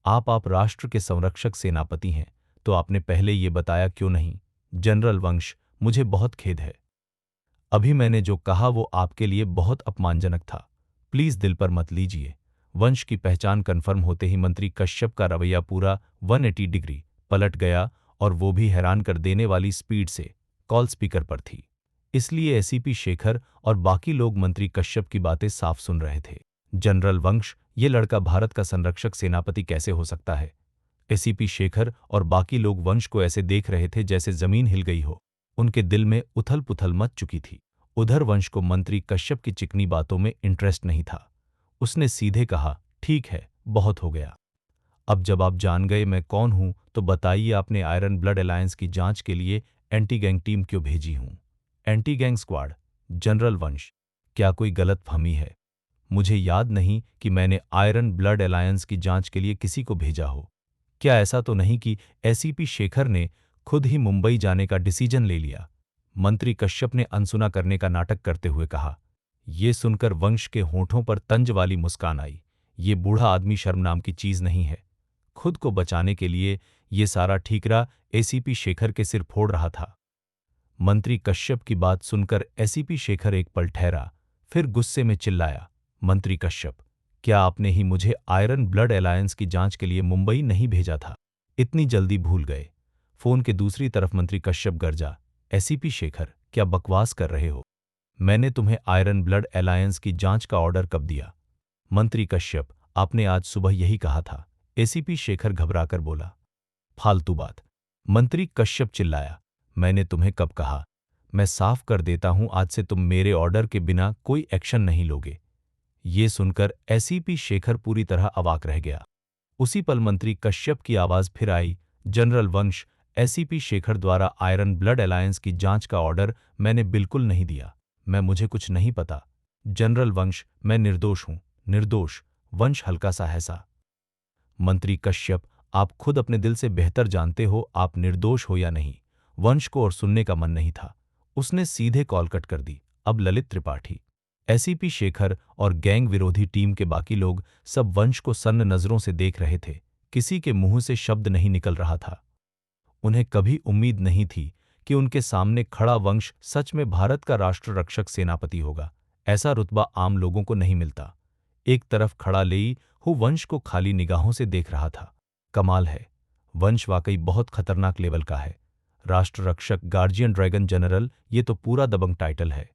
आप राष्ट्र के संरक्षक सेनापति हैं, तो आपने पहले ये बताया क्यों नहीं? जनरल वंश, मुझे बहुत खेद है। अभी मैंने जो कहा वो आपके लिए बहुत अपमानजनक था। प्लीज दिल पर मत लीजिए। वंश की पहचान कन्फर्म होते ही मंत्री कश्यप का रवैया पूरा 180 डिग्री पलट गया, और वो भी हैरान कर देने वाली स्पीड से कॉल स्पीकर पर थी। इसलिए एसीपी शेखर और बाकी लोग मंत्री कश्यप की बातें साफ सुन रहे थे। जनरल वंश, ये लड़का भारत का संरक्षक सेनापति कैसे हो सकता है? एसीपी शेखर और बाकी लोग वंश को ऐसे देख रहे थे जैसे जमीन हिल गई हो। उनके दिल में उथल पुथल मच चुकी थी। उधर वंश को मंत्री कश्यप की चिकनी बातों में इंटरेस्ट नहीं था। उसने सीधे कहा, ठीक है, बहुत हो गया। अब जब आप जान गए मैं कौन हूं, तो बताइए आपने आयरन ब्लड अलायंस की जांच के लिए एंटी गैंग टीम क्यों भेजी हूं? Anti gang squad? जनरल वंश, क्या कोई गलतफहमी है? मुझे याद नहीं कि मैंने आयरन ब्लड अलायंस की जांच के लिए किसी को भेजा हो। क्या ऐसा तो नहीं कि एसीपी शेखर ने खुद ही मुंबई जाने का डिसीजन ले लिया? मंत्री कश्यप ने अनसुना करने का नाटक करते हुए कहा। ये सुनकर वंश के होठों पर तंज वाली मुस्कान आई। ये बूढ़ा आदमी शर्म नाम की चीज नहीं है। खुद को बचाने के लिए ये सारा ठीकरा एसीपी शेखर के सिर फोड़ रहा था। मंत्री कश्यप की बात सुनकर एसीपी शेखर एक पल ठहरा, फिर गुस्से में चिल्लाया, मंत्री कश्यप, क्या आपने ही मुझे आयरन ब्लड अलायंस की जांच के लिए मुंबई नहीं भेजा था? इतनी जल्दी भूल गए? फोन के दूसरी तरफ मंत्री कश्यप गरजा, एसीपी शेखर, क्या बकवास कर रहे हो? मैंने तुम्हें आयरन ब्लड अलायंस की जांच का ऑर्डर कब दिया? मंत्री कश्यप, आपने आज सुबह यही कहा था। एसीपी शेखर घबराकर बोला। फालतू बात। मंत्री कश्यप चिल्लाया, मैंने तुम्हें कब कहा? मैं साफ कर देता हूं, आज से तुम मेरे ऑर्डर के बिना कोई एक्शन नहीं लोगे। ये सुनकर एसीपी शेखर पूरी तरह अवाक रह गया। उसी पल मंत्री कश्यप की आवाज फिर आई, जनरल वंश, एसीपी शेखर द्वारा आयरन ब्लड अलायंस की जांच का ऑर्डर मैंने बिल्कुल नहीं दिया। मुझे कुछ नहीं पता। जनरल वंश, मैं निर्दोष हूं, निर्दोष। वंश हल्का सा हंसा। मंत्री कश्यप, आप खुद अपने दिल से बेहतर जानते हो आप निर्दोष हो या नहीं। वंश को और सुनने का मन नहीं था। उसने सीधे कॉल कट कर दी। अब ललित त्रिपाठी, एसीपी शेखर और गैंग विरोधी टीम के बाकी लोग सब वंश को सन्न नजरों से देख रहे थे। किसी के मुंह से शब्द नहीं निकल रहा था। उन्हें कभी उम्मीद नहीं थी कि उनके सामने खड़ा वंश सच में भारत का राष्ट्र रक्षक सेनापति होगा। ऐसा रुतबा आम लोगों को नहीं मिलता। एक तरफ खड़ा लेई हु वंश को खाली निगाहों से देख रहा था। कमाल है, वंश वाकई बहुत खतरनाक लेवल का है। राष्ट्र रक्षक गार्जियन ड्रैगन जनरल, ये तो पूरा दबंग टाइटल है।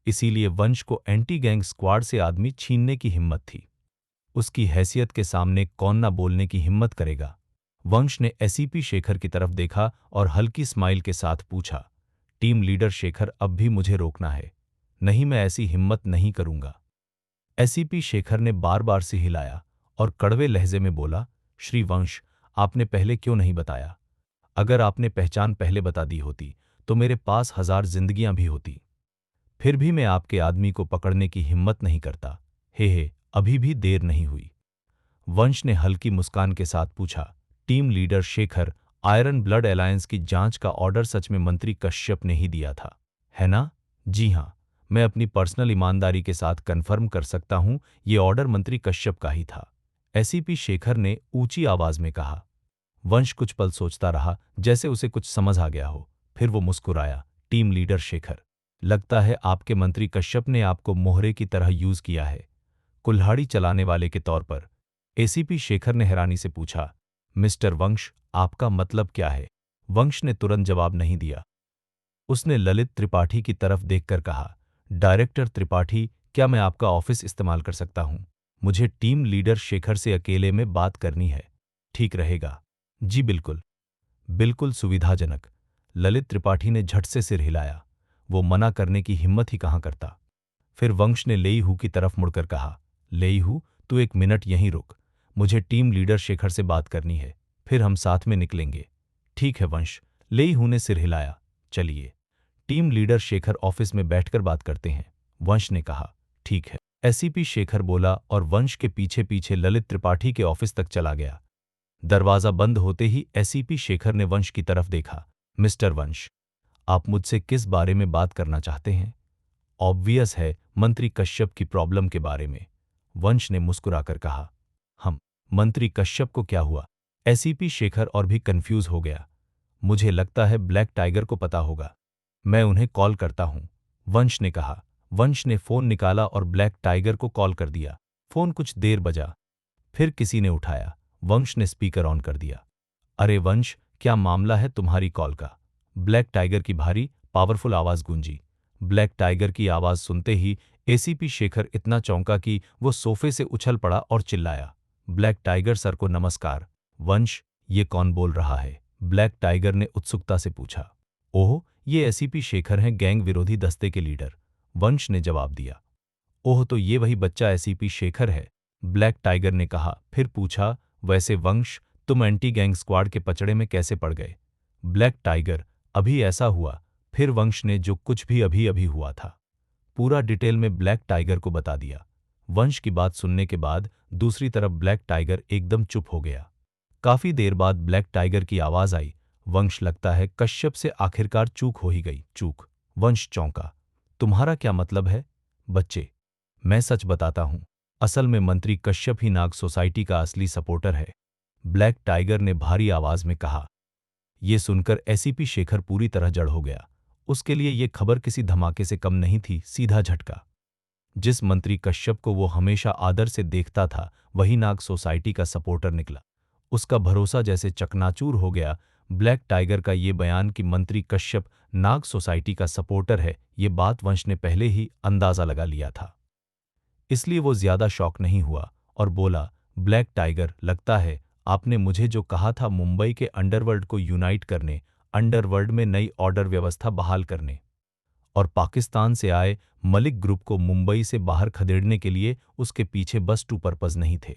इसीलिए वंश को एंटी गैंग स्क्वाड से आदमी छीनने की हिम्मत थी। उसकी हैसियत के सामने कौन ना बोलने की हिम्मत करेगा? वंश ने एसीपी शेखर की तरफ देखा और हल्की स्माइल के साथ पूछा, टीम लीडर शेखर, अब भी मुझे रोकना है? नहीं, मैं ऐसी हिम्मत नहीं करूंगा। एसीपी शेखर ने बार बार सिर हिलाया और कड़वे लहजे में बोला, श्री वंश, आपने पहले क्यों नहीं बताया? अगर आपने पहचान पहले बता दी होती तो मेरे पास 1000 जिंदगियां भी होती। फिर भी मैं आपके आदमी को पकड़ने की हिम्मत नहीं करता। हे, अभी भी देर नहीं हुई। वंश ने हल्की मुस्कान के साथ पूछा, team leader Shekhar, iron blood alliance की जांच का ऑर्डर सच में मंत्री कश्यप ने ही दिया था, है ना? जी हां, मैं अपनी पर्सनल ईमानदारी के साथ कन्फर्म कर सकता हूं, ये ऑर्डर मंत्री कश्यप का ही था। एसीपी शेखर ने ऊंची आवाज में कहा। वंश कुछ पल सोचता रहा, जैसे उसे कुछ समझ आ गया हो। फिर वो मुस्कुराया, टीम लीडर शेखर, लगता है आपके मंत्री कश्यप ने आपको मोहरे की तरह यूज किया है, कुल्हाड़ी चलाने वाले के तौर पर। एसीपी शेखर ने हैरानी से पूछा, मिस्टर वंश, आपका मतलब क्या है? वंश ने तुरंत जवाब नहीं दिया। उसने ललित त्रिपाठी की तरफ देखकर कहा, डायरेक्टर त्रिपाठी, क्या मैं आपका ऑफिस इस्तेमाल कर सकता हूं? मुझे टीम लीडर शेखर से अकेले में बात करनी है। ठीक रहेगा? जी बिल्कुल, बिल्कुल सुविधाजनक। ललित त्रिपाठी ने झट से सिर हिलाया। वो मना करने की हिम्मत ही कहां करता। फिर वंश ने लेईहू की तरफ मुड़कर कहा, लेईहू, तू एक मिनट यहीं रुक। मुझे टीम लीडर शेखर से बात करनी है, फिर हम साथ में निकलेंगे। ठीक है वंश, लेईहू ने सिर हिलाया। चलिए, टीम लीडर शेखर ऑफिस में बैठकर बात करते हैं। वंश ने कहा। ठीक है, एसीपी शेखर बोला और वंश के पीछे पीछे ललित त्रिपाठी के ऑफिस तक चला गया। दरवाजा बंद होते ही एसीपी शेखर ने वंश की तरफ देखा। मिस्टर वंश, आप मुझसे किस बारे में बात करना चाहते हैं? ऑब्वियस है, मंत्री कश्यप की प्रॉब्लम के बारे में, वंश ने मुस्कुराकर कहा। हम, मंत्री कश्यप को क्या हुआ? एसीपी शेखर और भी कंफ्यूज हो गया। मुझे लगता है ब्लैक टाइगर को पता होगा। मैं उन्हें कॉल करता हूं, वंश ने कहा। वंश ने फोन निकाला और ब्लैक टाइगर को कॉल कर दिया। फोन कुछ देर बजा, फिर किसी ने उठाया। वंश ने स्पीकर ऑन कर दिया। अरे वंश, क्या मामला है तुम्हारी कॉल का? ब्लैक टाइगर की भारी पावरफुल आवाज गूंजी। ब्लैक टाइगर की आवाज सुनते ही एसीपी शेखर इतना चौंका कि वो सोफे से उछल पड़ा और चिल्लाया, ब्लैक टाइगर सर को नमस्कार। वंश, ये कौन बोल रहा है? ब्लैक टाइगर ने उत्सुकता से पूछा। ओह, ये एसीपी शेखर हैं, गैंग विरोधी दस्ते के लीडर, वंश ने जवाब दिया। ओह, तो ये वही बच्चा एसीपी शेखर है, ब्लैक टाइगर ने कहा। फिर पूछा, वैसे वंश, तुम एंटी गैंग स्क्वाड के पचड़े में कैसे पड़ गए? ब्लैक टाइगर, अभी ऐसा हुआ। फिर वंश ने जो कुछ भी अभी अभी हुआ था पूरा डिटेल में ब्लैक टाइगर को बता दिया। वंश की बात सुनने के बाद दूसरी तरफ ब्लैक टाइगर एकदम चुप हो गया। काफी देर बाद ब्लैक टाइगर की आवाज आई, वंश, लगता है कश्यप से आखिरकार चूक हो ही गई। चूक? वंश चौंका। तुम्हारा क्या मतलब है? बच्चे, मैं सच बताता हूं, असल में मंत्री कश्यप ही नाग सोसाइटी का असली सपोर्टर है, ब्लैक टाइगर ने भारी आवाज में कहा। ये सुनकर एसीपी शेखर पूरी तरह जड़ हो गया। उसके लिए ये खबर किसी धमाके से कम नहीं थी, सीधा झटका। जिस मंत्री कश्यप को वो हमेशा आदर से देखता था, वही नाग सोसाइटी का सपोर्टर निकला। उसका भरोसा जैसे चकनाचूर हो गया। ब्लैक टाइगर का ये बयान कि मंत्री कश्यप नाग सोसाइटी का सपोर्टर है, ये बात वंश ने पहले ही अंदाजा लगा लिया था। इसलिए वो ज्यादा शॉक नहीं हुआ और बोला, ब्लैक टाइगर, लगता है आपने मुझे जो कहा था मुंबई के अंडरवर्ल्ड को यूनाइट करने, अंडरवर्ल्ड में नई ऑर्डर व्यवस्था बहाल करने और पाकिस्तान से आए मलिक ग्रुप को मुंबई से बाहर खदेड़ने के लिए उसके पीछे बस टू पर्पज नहीं थे।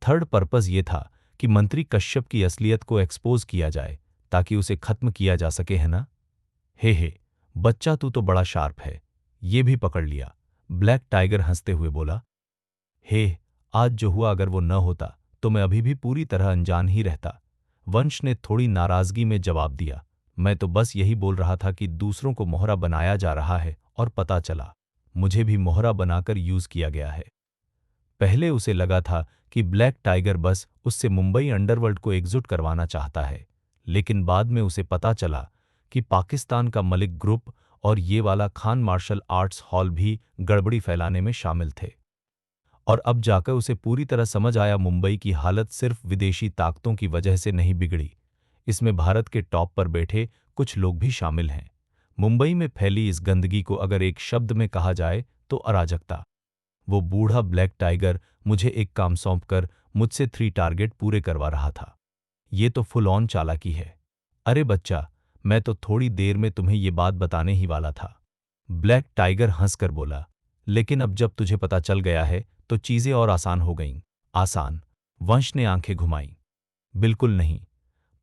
थर्ड पर्पज ये था कि मंत्री कश्यप की असलियत को एक्सपोज किया जाए ताकि उसे खत्म किया जा सके, है ना? हे, बच्चा तू तो बड़ा शार्प है, ये भी पकड़ लिया, ब्लैक टाइगर हंसते हुए बोला। हे, आज जो हुआ अगर वो न होता तो मैं अभी भी पूरी तरह अनजान ही रहता, वंश ने थोड़ी नाराजगी में जवाब दिया। मैं तो बस यही बोल रहा था कि दूसरों को मोहरा बनाया जा रहा है और पता चला मुझे भी मोहरा बनाकर यूज किया गया है। पहले उसे लगा था कि ब्लैक टाइगर बस उससे मुंबई अंडरवर्ल्ड को एकजुट करवाना चाहता है, लेकिन बाद में उसे पता चला कि पाकिस्तान का मलिक ग्रुप और ये वाला खान मार्शल आर्ट्स हॉल भी गड़बड़ी फैलाने में शामिल थे। और अब जाकर उसे पूरी तरह समझ आया, मुंबई की हालत सिर्फ विदेशी ताकतों की वजह से नहीं बिगड़ी, इसमें भारत के टॉप पर बैठे कुछ लोग भी शामिल हैं। मुंबई में फैली इस गंदगी को अगर एक शब्द में कहा जाए तो अराजकता। वो बूढ़ा ब्लैक टाइगर मुझे एक काम सौंपकर मुझसे 3 टारगेट पूरे करवा रहा था। ये तो फुल ऑन चालाकी है। अरे बच्चा, मैं तो थोड़ी देर में तुम्हें ये बात बताने ही वाला था, ब्लैक टाइगर हंसकर बोला। लेकिन अब जब तुझे पता चल गया है तो चीजें और आसान हो गईं। आसान? वंश ने आंखें घुमाईं। बिल्कुल नहीं,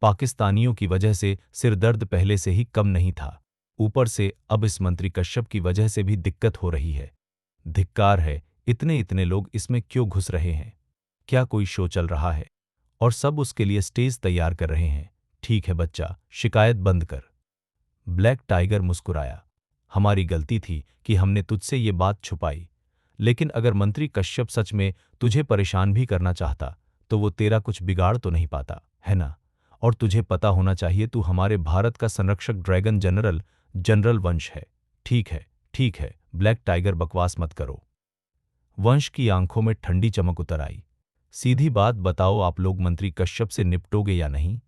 पाकिस्तानियों की वजह से सिरदर्द पहले से ही कम नहीं था, ऊपर से अब इस मंत्री कश्यप की वजह से भी दिक्कत हो रही है। धिक्कार है, इतने इतने लोग इसमें क्यों घुस रहे हैं? क्या कोई शो चल रहा है और सब उसके लिए स्टेज तैयार कर रहे हैं? ठीक है बच्चा, शिकायत बंद कर, ब्लैक टाइगर मुस्कुराया। हमारी गलती थी कि हमने तुझसे ये बात छुपाई, लेकिन अगर मंत्री कश्यप सच में तुझे परेशान भी करना चाहता तो वो तेरा कुछ बिगाड़ तो नहीं पाता, है ना? और तुझे पता होना चाहिए, तू हमारे भारत का संरक्षक ड्रैगन जनरल जनरल वंश है। ठीक है, ब्लैक टाइगर, बकवास मत करो। वंश की आंखों में ठंडी चमक उतर आई। सीधी बात बताओ, आप लोग मंत्री कश्यप से निपटोगे या नहीं?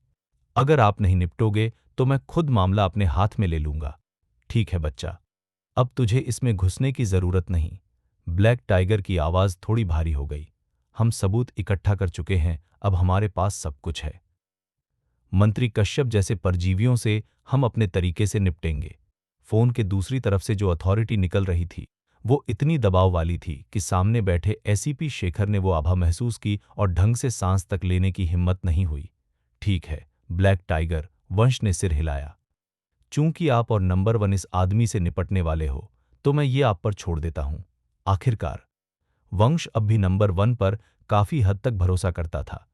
अगर आप नहीं निपटोगे तो मैं खुद मामला अपने हाथ में ले लूंगा। ठीक है बच्चा, अब तुझे इसमें घुसने की जरूरत नहीं। ब्लैक टाइगर की आवाज थोड़ी भारी हो गई। हम सबूत इकट्ठा कर चुके हैं, अब हमारे पास सब कुछ है। मंत्री कश्यप जैसे परजीवियों से हम अपने तरीके से निपटेंगे। फोन के दूसरी तरफ से जो अथॉरिटी निकल रही थी वो इतनी दबाव वाली थी कि सामने बैठे एसीपी शेखर ने वो आभा महसूस की और ढंग से सांस तक लेने की हिम्मत नहीं हुई। ठीक है ब्लैक टाइगर, वंश ने सिर हिलाया। चूंकि आप और नंबर 1 इस आदमी से निपटने वाले हो तो मैं ये आप पर छोड़ देता हूं। आखिरकार वंश अब भी नंबर 1 पर काफी हद तक भरोसा करता था।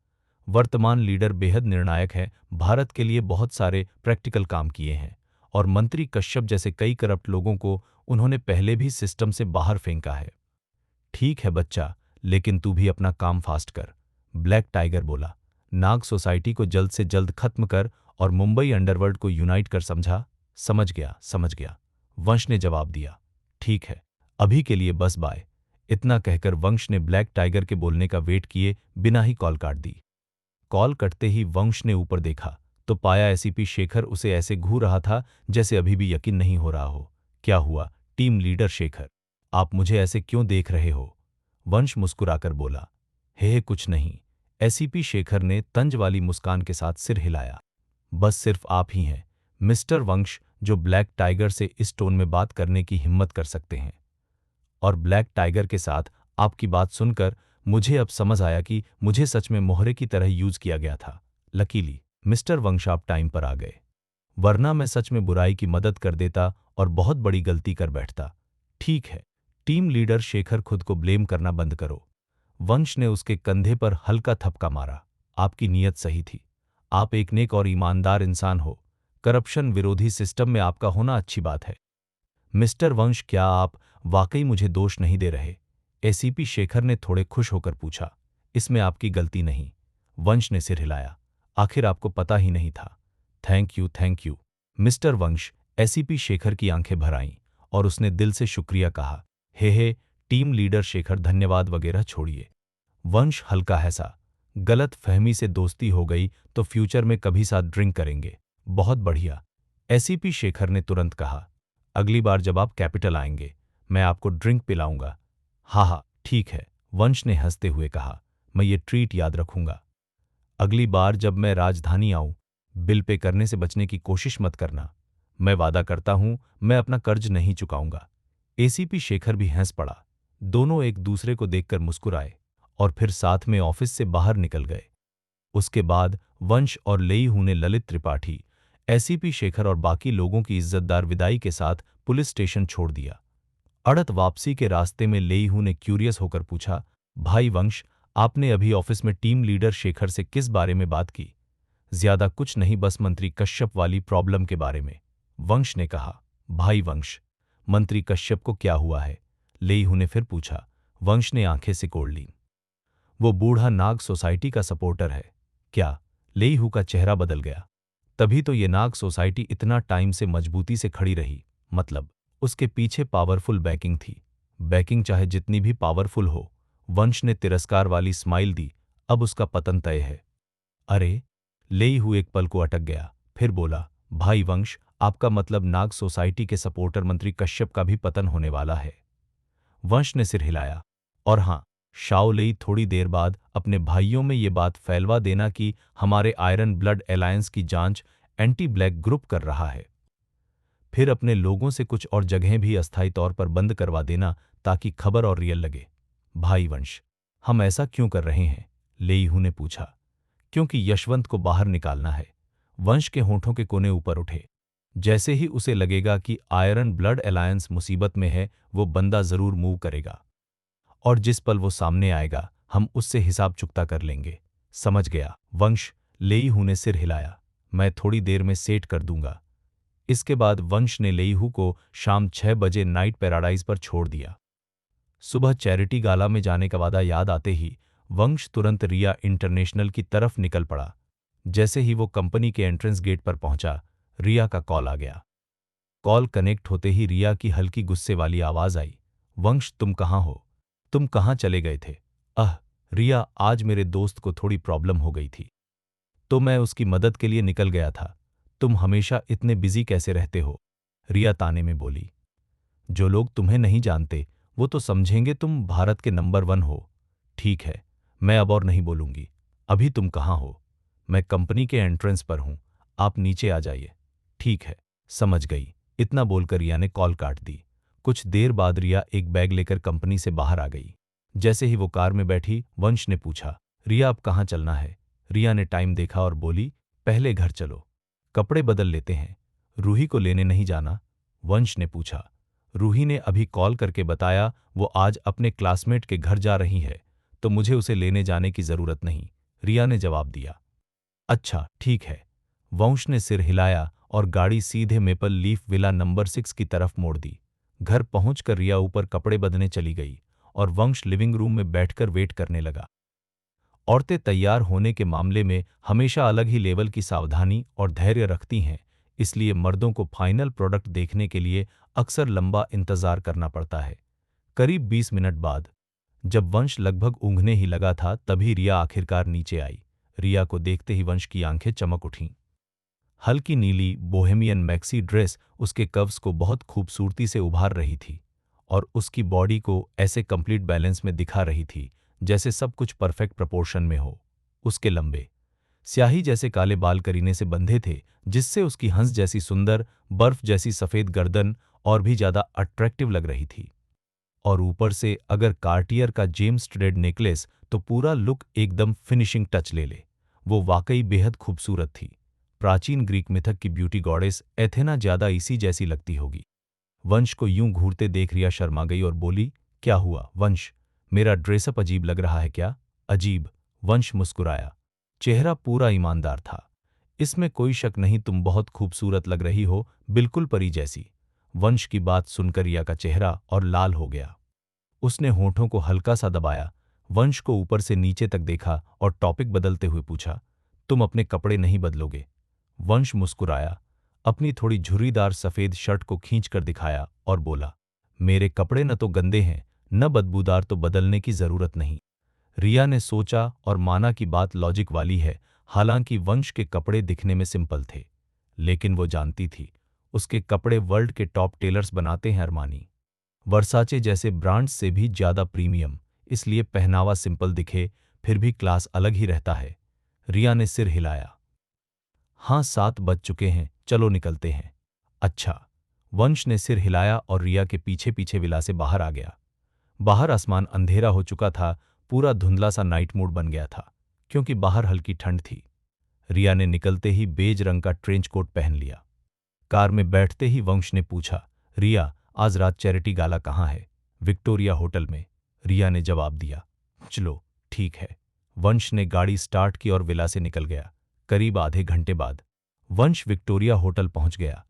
वर्तमान लीडर बेहद निर्णायक है, भारत के लिए बहुत सारे प्रैक्टिकल काम किए हैं और मंत्री कश्यप जैसे कई करप्ट लोगों को उन्होंने पहले भी सिस्टम से बाहर फेंका है। ठीक है बच्चा, लेकिन तू भी अपना काम फास्ट कर, ब्लैक टाइगर बोला। नाग सोसाइटी को जल्द से जल्द खत्म कर और मुंबई अंडरवर्ल्ड को यूनाइट कर, समझा? समझ गया, समझ गया, वंश ने जवाब दिया। ठीक है, अभी के लिए बस बाय। इतना कहकर वंश ने ब्लैक टाइगर के बोलने का वेट किए बिना ही कॉल काट दी। कॉल कटते ही वंश ने ऊपर देखा तो पाया एसीपी शेखर उसे ऐसे घूर रहा था जैसे अभी भी यकीन नहीं हो रहा हो। क्या हुआ टीम लीडर शेखर, आप मुझे ऐसे क्यों देख रहे हो? वंश मुस्कुराकर बोला। हे कुछ नहीं। एसीपी शेखर ने तंज वाली मुस्कान के साथ सिर हिलाया। बस सिर्फ आप ही हैं मिस्टर वंश जो ब्लैक टाइगर से इस टोन में बात करने की हिम्मत कर सकते हैं। और ब्लैक टाइगर के साथ आपकी बात सुनकर मुझे अब समझ आया कि मुझे सच में मोहरे की तरह यूज किया गया था। लकीली मिस्टर वंश आप टाइम पर आ गए, वरना मैं सच में बुराई की मदद कर देता और बहुत बड़ी गलती कर बैठता। ठीक है, टीम लीडर शेखर, खुद को ब्लेम करना बंद करो। वंश ने उसके कंधे पर हल्का थपका मारा। आपकी नीयत सही थी, आप एक नेक और ईमानदार इंसान हो। करप्शन विरोधी सिस्टम में आपका होना अच्छी बात है। मिस्टर वंश, क्या आप वाकई मुझे दोष नहीं दे रहे? एसीपी शेखर ने थोड़े खुश होकर पूछा। इसमें आपकी गलती नहीं, वंश ने सिर हिलाया। आखिर आपको पता ही नहीं था। थैंक यू मिस्टर वंश। एसीपी शेखर की आंखें भर आईं और उसने दिल से शुक्रिया कहा। हे टीम लीडर शेखर, धन्यवाद वगैरह छोड़िए। वंश हल्का हंसा। गलत फहमी से दोस्ती हो गई तो फ्यूचर में कभी साथ ड्रिंक करेंगे। बहुत बढ़िया, एसीपी शेखर ने तुरंत कहा। अगली बार जब आप कैपिटल आएंगे मैं आपको ड्रिंक पिलाऊंगा। हाँ, ठीक है, वंश ने हंसते हुए कहा। मैं ये ट्रीट याद रखूंगा। अगली बार जब मैं राजधानी आऊं, बिल पे करने से बचने की कोशिश मत करना। मैं वादा करता हूं मैं अपना कर्ज नहीं चुकाऊंगा। एसीपी शेखर भी हंस पड़ा। दोनों एक दूसरे को देखकर मुस्कुराए और फिर साथ में ऑफिस से बाहर निकल गए। उसके बाद वंश और लेईहू ने ललित त्रिपाठी, एसीपी शेखर और बाकी लोगों की इज्जतदार विदाई के साथ पुलिस स्टेशन छोड़ दिया। अड़त वापसी के रास्ते में लेईहू ने क्यूरियस होकर पूछा, भाई वंश, आपने अभी ऑफिस में टीम लीडर शेखर से किस बारे में बात की? ज्यादा कुछ नहीं, बस मंत्री कश्यप वाली प्रॉब्लम के बारे में, वंश ने कहा। भाई वंश, मंत्री कश्यप को क्या हुआ है? लेईहू ने फिर पूछा। वंश ने आंखें सिकोड़ लीं। वो बूढ़ा नाग सोसाइटी का सपोर्टर है। क्या? लेईहू का चेहरा बदल गया। तभी तो ये नाग सोसाइटी इतना टाइम से मजबूती से खड़ी रही। मतलब उसके पीछे पावरफुल बैकिंग थी। बैकिंग चाहे जितनी भी पावरफुल हो, वंश ने तिरस्कार वाली स्माइल दी, अब उसका पतन तय है। अरे, लेईहू एक पल को अटक गया, फिर बोला, भाई वंश, आपका मतलब नाग सोसाइटी के सपोर्टर मंत्री कश्यप का भी पतन होने वाला है? वंश ने सिर हिलाया। और हाँ, शाओलेई, थोड़ी देर बाद अपने भाइयों में ये बात फैलवा देना कि हमारे आयरन ब्लड अलायंस की जांच एंटी ब्लैक ग्रुप कर रहा है। फिर अपने लोगों से कुछ और जगहें भी अस्थायी तौर पर बंद करवा देना ताकि खबर और रियल लगे। भाई वंश, हम ऐसा क्यों कर रहे हैं? लेईहू ने पूछा। क्योंकि यशवंत को बाहर निकालना है। वंश के होठों के कोने ऊपर उठे। जैसे ही उसे लगेगा कि आयरन ब्लड अलायंस मुसीबत में है, वो बंदा जरूर मूव करेगा। और जिस पल वो सामने आएगा, हम उससे हिसाब चुकता कर लेंगे। समझ गया वंश, लेईहू ने सिर हिलाया। मैं थोड़ी देर में सेट कर दूंगा। इसके बाद वंश ने लेईहू को शाम 6 बजे नाइट पैराडाइज पर छोड़ दिया। सुबह चैरिटी गाला में जाने का वादा याद आते ही वंश तुरंत रिया इंटरनेशनल की तरफ निकल पड़ा। जैसे ही वो कंपनी के एंट्रेंस गेट पर पहुंचा, रिया का कॉल आ गया। कॉल कनेक्ट होते ही रिया की हल्की गुस्से वाली आवाज आई। वंश, तुम कहाँ हो? तुम कहाँ चले गए थे? रिया, आज मेरे दोस्त को थोड़ी प्रॉब्लम हो गई थी, तो मैं उसकी मदद के लिए निकल गया था। तुम हमेशा इतने बिजी कैसे रहते हो? रिया ताने में बोली। जो लोग तुम्हें नहीं जानते वो तो समझेंगे तुम भारत के नंबर 1 हो। ठीक है, मैं अब और नहीं बोलूंगी। अभी तुम कहाँ हो? मैं कंपनी के एंट्रेंस पर हूं, आप नीचे आ जाइए। ठीक है, समझ गई। इतना बोलकर रिया ने कॉल काट दी। कुछ देर बाद रिया एक बैग लेकर कंपनी से बाहर आ गई। जैसे ही वो कार में बैठी, वंश ने पूछा, रिया अब कहाँ चलना है? रिया ने टाइम देखा और बोली, पहले घर चलो, कपड़े बदल लेते हैं। रूही को लेने नहीं जाना? वंश ने पूछा। रूही ने अभी कॉल करके बताया वो आज अपने क्लासमेट के घर जा रही है, तो मुझे उसे लेने जाने की जरूरत नहीं, रिया ने जवाब दिया। अच्छा, ठीक है। वंश ने सिर हिलाया और गाड़ी सीधे मेपल लीफ विला नंबर 6 की तरफ मोड़ दी। घर पहुंचकर रिया ऊपर कपड़े बदलने चली गई और वंश लिविंग रूम में बैठकर वेट करने लगा। औरतें तैयार होने के मामले में हमेशा अलग ही लेवल की सावधानी और धैर्य रखती हैं, इसलिए मर्दों को फाइनल प्रोडक्ट देखने के लिए अक्सर लंबा इंतजार करना पड़ता है। करीब 20 मिनट बाद जब वंश लगभग ऊँघने ही लगा था, तभी रिया आखिरकार नीचे आई। रिया को देखते ही वंश की आंखें चमक उठीं। हल्की नीली बोहेमियन मैक्सी ड्रेस उसके कर्व्स को बहुत खूबसूरती से उभार रही थी और उसकी बॉडी को ऐसे कंप्लीट बैलेंस में दिखा रही थी जैसे सब कुछ परफेक्ट प्रपोर्शन में हो। उसके लंबे स्याही जैसे काले बाल करीने से बंधे थे, जिससे उसकी हंस जैसी सुंदर बर्फ जैसी सफेद गर्दन और भी ज्यादा अट्रैक्टिव लग रही थी। और ऊपर से अगर कार्टियर का जेम्स स्टडेड नेकलेस तो पूरा लुक एकदम फिनिशिंग टच ले ले। वो वाकई बेहद खूबसूरत थी। प्राचीन ग्रीक मिथक की ब्यूटी गॉडेस एथेना ज्यादा इसी जैसी लगती होगी। वंश को यूं घूरते देख रिया शर्मा गई और बोली, क्या हुआ वंश, मेरा ड्रेसअप अजीब लग रहा है क्या? अजीब? वंश मुस्कुराया। चेहरा पूरा ईमानदार था। इसमें कोई शक नहीं, तुम बहुत खूबसूरत लग रही हो, बिल्कुल परी जैसी। वंश की बात सुनकर रिया का चेहरा और लाल हो गया। उसने होठों को हल्का सा दबाया, वंश को ऊपर से नीचे तक देखा और टॉपिक बदलते हुए पूछा, तुम अपने कपड़े नहीं बदलोगे? वंश मुस्कुराया, अपनी थोड़ी झुर्रीदार सफेद शर्ट को खींचकर दिखाया और बोला, मेरे कपड़े न तो गंदे हैं न बदबूदार, तो बदलने की जरूरत नहीं। रिया ने सोचा और माना कि बात लॉजिक वाली है। हालांकि वंश के कपड़े दिखने में सिंपल थे, लेकिन वो जानती थी उसके कपड़े वर्ल्ड के टॉप टेलर्स बनाते हैं, अरमानी वर्साचे जैसे ब्रांड्स से भी ज्यादा प्रीमियम, इसलिए पहनावा सिंपल दिखे फिर भी क्लास अलग ही रहता है। रिया ने सिर हिलाया। हाँ, 7 बज चुके हैं, चलो निकलते हैं। अच्छा। वंश ने सिर हिलाया और रिया के पीछे पीछे विला से बाहर आ गया। बाहर आसमान अंधेरा हो चुका था, पूरा धुंधला सा नाइट मूड बन गया था, क्योंकि बाहर हल्की ठंड थी। रिया ने निकलते ही बेज रंग का ट्रेंच कोट पहन लिया। कार में बैठते ही वंश ने पूछा, रिया, आज रात चैरिटी गाला कहाँ है? विक्टोरिया होटल में, रिया ने जवाब दिया। चलो, ठीक है। वंश ने गाड़ी स्टार्ट की और विला से निकल गया। करीब आधे घंटे बाद वंश विक्टोरिया होटल पहुंच गया।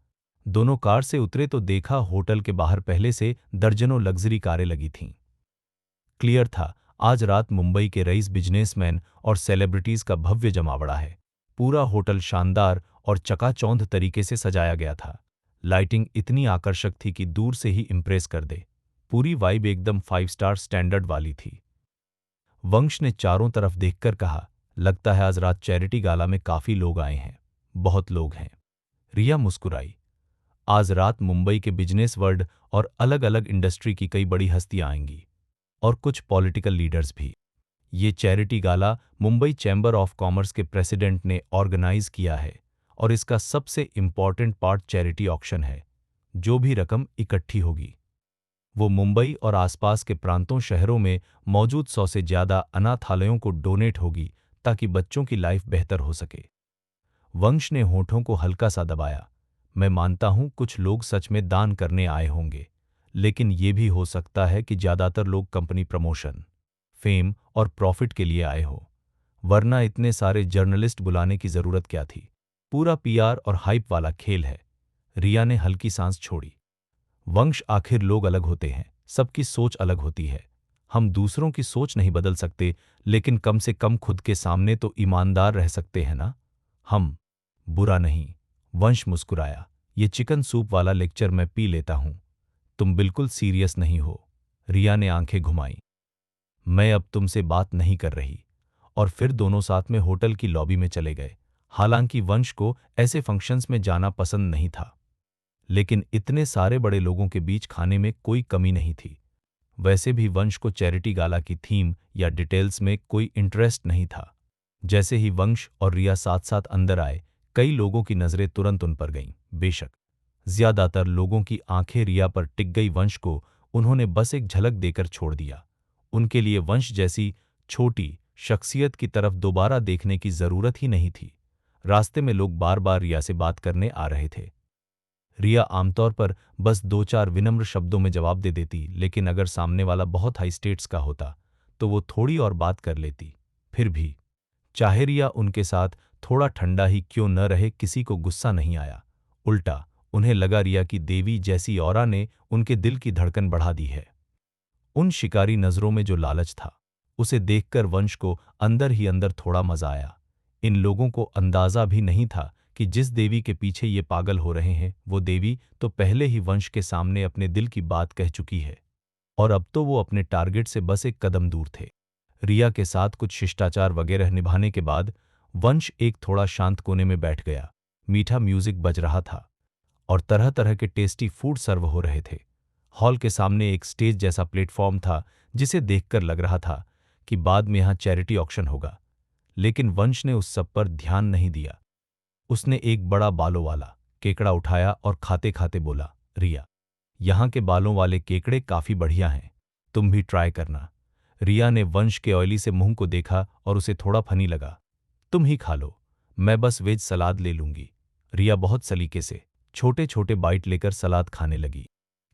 दोनों कार से उतरे तो देखा होटल के बाहर पहले से दर्जनों लग्जरी कारें लगी थीं। क्लियर था, आज रात मुंबई के रईस, बिजनेसमैन और सेलिब्रिटीज का भव्य जमावड़ा है। पूरा होटल शानदार और चकाचौंध तरीके से सजाया गया था। लाइटिंग इतनी आकर्षक थी कि दूर से ही इम्प्रेस कर दे। पूरी वाइब एकदम 5 स्टार स्टैंडर्ड वाली थी। वंश ने चारों तरफ देखकर कहा, लगता है आज रात चैरिटी गाला में काफी लोग आए हैं। बहुत लोग हैं। रिया मुस्कुराई। आज रात मुंबई के बिजनेस वर्ल्ड और अलग अलग इंडस्ट्री की कई बड़ी हस्तियां आएंगी और कुछ पॉलिटिकल लीडर्स भी। ये charity gala Mumbai chamber of commerce के प्रेसिडेंट ने ऑर्गेनाइज किया है और इसका सबसे इम्पॉर्टेंट पार्ट चैरिटी ऑक्शन है। जो भी रकम इकट्ठी होगी वो मुंबई और आसपास के प्रांतों शहरों में मौजूद 100 से ज्यादा अनाथालयों को डोनेट होगी, ताकि बच्चों की लाइफ बेहतर हो सके। वंश ने होठों को हल्का सा दबाया। मैं मानता हूं कुछ लोग सच में दान करने आए होंगे, लेकिन ये भी हो सकता है कि ज्यादातर लोग कंपनी प्रमोशन, फेम और प्रॉफिट के लिए आए हो, वरना इतने सारे जर्नलिस्ट बुलाने की जरूरत क्या थी? पूरा पीआर और हाइप वाला खेल है। रिया ने हल्की सांस छोड़ी। वंश, आखिर लोग अलग होते हैं, सबकी सोच अलग होती है। हम दूसरों की सोच नहीं बदल सकते, लेकिन कम से कम खुद के सामने तो ईमानदार रह सकते हैं ना? हम बुरा नहीं। वंश मुस्कुराया। ये चिकन सूप वाला लेक्चर मैं पी लेता हूं। तुम बिल्कुल सीरियस नहीं हो। रिया ने आंखें घुमाई। मैं अब तुमसे बात नहीं कर रही। और फिर दोनों साथ में होटल की लॉबी में चले गए। हालांकि वंश को ऐसे फंक्शंस में जाना पसंद नहीं था, लेकिन इतने सारे बड़े लोगों के बीच खाने में कोई कमी नहीं थी। वैसे भी वंश को चैरिटी गाला की थीम या डिटेल्स में कोई इंटरेस्ट नहीं था। जैसे ही वंश और रिया साथ साथ अंदर आए, कई लोगों की नजरें तुरंत उन पर गईं। बेशक ज्यादातर लोगों की आंखें रिया पर टिक गई। वंश को उन्होंने बस एक झलक देकर छोड़ दिया। उनके लिए वंश जैसी छोटी शख्सियत की तरफ दोबारा देखने की जरूरत ही नहीं थी। रास्ते में लोग बार बार रिया से बात करने आ रहे थे। रिया आमतौर पर बस दो चार विनम्र शब्दों में जवाब दे देती, लेकिन अगर सामने वाला बहुत हाई स्टेट्स का होता तो वो थोड़ी और बात कर लेती। फिर भी चाहे रिया उनके साथ थोड़ा ठंडा ही क्यों न रहे, किसी को गुस्सा नहीं आया। उल्टा उन्हें लगा रिया की देवी जैसी ऑरा ने उनके दिल की धड़कन बढ़ा दी है। उन शिकारी नजरों में जो लालच था, उसे देखकर वंश को अंदर ही अंदर थोड़ा मजा आया। इन लोगों को अंदाजा भी नहीं था कि जिस देवी के पीछे ये पागल हो रहे हैं, वो देवी तो पहले ही वंश के सामने अपने दिल की बात कह चुकी है, और अब तो वो अपने टारगेट से बस एक कदम दूर थे। रिया के साथ कुछ शिष्टाचार वगैरह निभाने के बाद वंश एक थोड़ा शांत कोने में बैठ गया। मीठा म्यूजिक बज रहा था और तरह तरह के टेस्टी फूड सर्व हो रहे थे। हॉल के सामने एक स्टेज जैसा प्लेटफॉर्म था, जिसे देखकर लग रहा था कि बाद में यहाँ चैरिटी ऑक्शन होगा, लेकिन वंश ने उस सब पर ध्यान नहीं दिया। उसने एक बड़ा बालों वाला केकड़ा उठाया और खाते खाते बोला, रिया, यहाँ के बालों वाले केकड़े काफी बढ़िया हैं, तुम भी ट्राई करना। रिया ने वंश के ऑयली से मुंह को देखा और उसे थोड़ा फनी लगा। तुम ही खा लो, मैं बस वेज सलाद ले लूंगी। रिया बहुत सलीके से छोटे छोटे बाइट लेकर सलाद खाने लगी।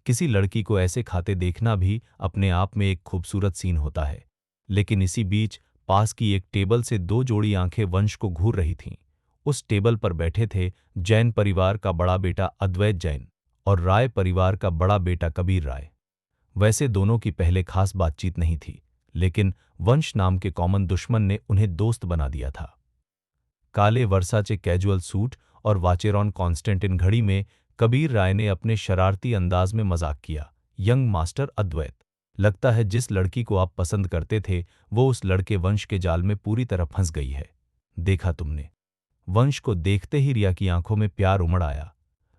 किसी लड़की को ऐसे खाते देखना भी अपने आप में एक खूबसूरत सीन होता है। लेकिन इसी बीच पास की एक टेबल से दो जोड़ी आंखें वंश को घूर रही थीं। उस टेबल पर बैठे थे जैन परिवार का बड़ा बेटा अद्वैत जैन और राय परिवार का बड़ा बेटा कबीर राय। वैसे दोनों की पहले खास बातचीत नहीं थी, लेकिन वंश नाम के कॉमन दुश्मन ने उन्हें दोस्त बना दिया था। काले वर्साचे कैजुअल सूट और वाचेरॉन कॉन्स्टेंटिन घड़ी में कबीर राय ने अपने शरारती अंदाज में मजाक किया, यंग मास्टर अद्वैत, लगता है जिस लड़की को आप पसंद करते थे वो उस लड़के वंश के जाल में पूरी तरह फंस गई है। देखा तुमने? वंश को देखते ही रिया की आंखों में प्यार उमड़ आया।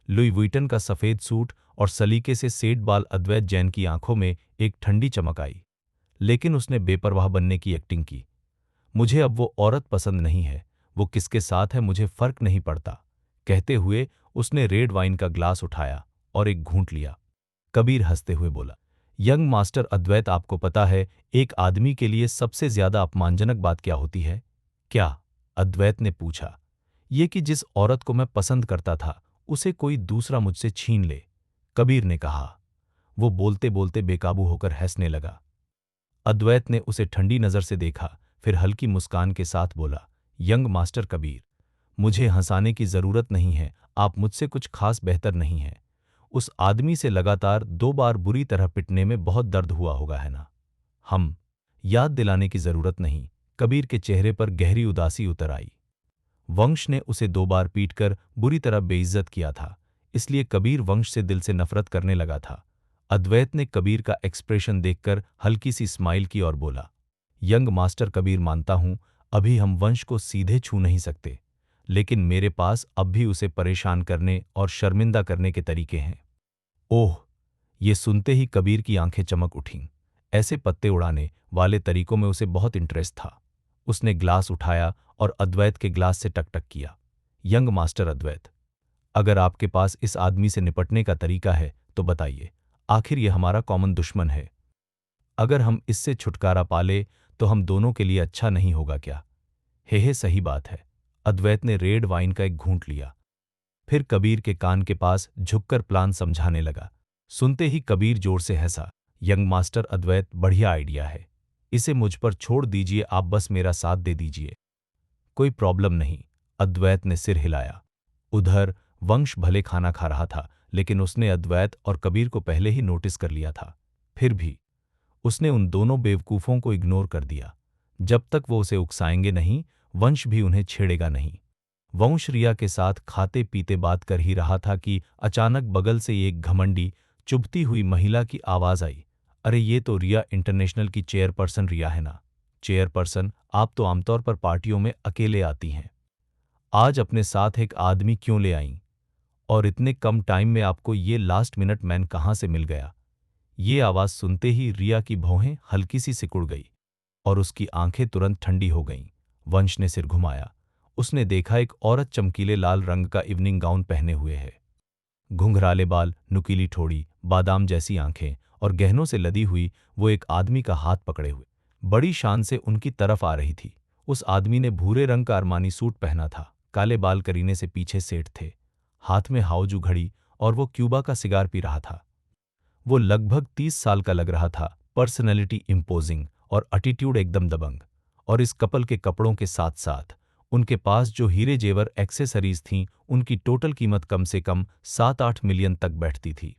लुई वुइटन का सफेद सूट और सलीके से सेट बाल अद्वैत जैन की आंखों में एक ठंडी चमक आई, लेकिन उसने बेपरवाह बनने की एक्टिंग की। मुझे अब वो औरत पसंद नहीं है, वो किसके साथ है मुझे फर्क नहीं पड़ता, कहते हुए उसने रेड वाइन का ग्लास उठाया और एक घूंट लिया। कबीर हंसते हुए बोला, यंग मास्टर अद्वैत, आपको पता है एक आदमी के लिए सबसे ज्यादा अपमानजनक बात क्या होती है? क्या? अद्वैत ने पूछा। ये कि जिस औरत को मैं पसंद करता था उसे कोई दूसरा मुझसे छीन ले, कबीर ने कहा। वो बोलते बोलते बेकाबू होकर हंसने लगा। अद्वैत ने उसे ठंडी नजर से देखा, फिर हल्की मुस्कान के साथ बोला, यंग मास्टर कबीर, मुझे हंसाने की जरूरत नहीं है, आप मुझसे कुछ खास बेहतर नहीं हैं। उस आदमी से लगातार 2 बार बुरी तरह पिटने में बहुत दर्द हुआ होगा, है ना? हम याद दिलाने की जरूरत नहीं। कबीर के चेहरे पर गहरी उदासी उतर आई। वंश ने उसे 2 बार पीटकर बुरी तरह बेइज्जत किया था, इसलिए कबीर वंश से दिल से नफरत करने लगा था। अद्वैत ने कबीर का एक्सप्रेशन देखकर हल्की सी स्माइल की और बोला, यंग मास्टर कबीर, मानता हूं अभी हम वंश को सीधे छू नहीं सकते, लेकिन मेरे पास अब भी उसे परेशान करने और शर्मिंदा करने के तरीके हैं। ओह! ये सुनते ही कबीर की आंखें चमक उठीं। ऐसे पत्ते उड़ाने वाले तरीकों में उसे बहुत इंटरेस्ट था। उसने ग्लास उठाया और अद्वैत के ग्लास से टकटक किया। यंग मास्टर अद्वैत, अगर आपके पास इस आदमी से निपटने का तरीका है तो बताइए, आखिर ये हमारा कॉमन दुश्मन है। अगर हम इससे छुटकारा पाले तो हम दोनों के लिए अच्छा नहीं होगा क्या? हे सही बात है। अद्वैत ने रेड वाइन का एक घूंट लिया, फिर कबीर के कान के पास झुककर प्लान समझाने लगा। सुनते ही कबीर जोर से हंसा, यंग मास्टर अद्वैत, बढ़िया आइडिया है, इसे मुझ पर छोड़ दीजिए, आप बस मेरा साथ दे दीजिए। कोई प्रॉब्लम नहीं, अद्वैत ने सिर हिलाया। उधर वंश भले खाना खा रहा था, लेकिन उसने अद्वैत और कबीर को पहले ही नोटिस कर लिया था। फिर भी उसने उन दोनों बेवकूफों को इग्नोर कर दिया। जब तक वो उसे उकसाएंगे नहीं, वंश भी उन्हें छेड़ेगा नहीं। वंश रिया के साथ खाते पीते बात कर ही रहा था कि अचानक बगल से एक घमंडी चुभती हुई महिला की आवाज आई, अरे ये तो रिया इंटरनेशनल की चेयरपर्सन रिया है ना? चेयरपर्सन, आप तो आमतौर पर पार्टियों में अकेले आती हैं, आज अपने साथ एक आदमी क्यों ले आईं? और इतने कम टाइम में आपको ये लास्ट मिनट मैन कहाँ से मिल गया? ये आवाज सुनते ही रिया की भौहें हल्की सी सिकुड़ गई और उसकी आंखें तुरंत ठंडी हो गईं। वंश ने सिर घुमाया। उसने देखा एक औरत चमकीले लाल रंग का इवनिंग गाउन पहने हुए है। घुंघराले बाल, नुकीली ठोड़ी, बादाम जैसी आंखें और गहनों से लदी हुई वो एक आदमी का हाथ पकड़े हुए बड़ी शान से उनकी तरफ आ रही थी। उस आदमी ने भूरे रंग का अरमानी सूट पहना था, काले बाल करीने से पीछे सेट थे, हाथ में हाउजू घड़ी और वो क्यूबा का सिगार पी रहा था। वो लगभग 30 साल का लग रहा था, पर्सनैलिटी इम्पोजिंग और एटीट्यूड एकदम दबंग। और इस कपल के कपड़ों के साथ साथ उनके पास जो हीरे जेवर एक्सेसरीज थीं, उनकी टोटल कीमत कम से कम 7-8 मिलियन तक बैठती थी।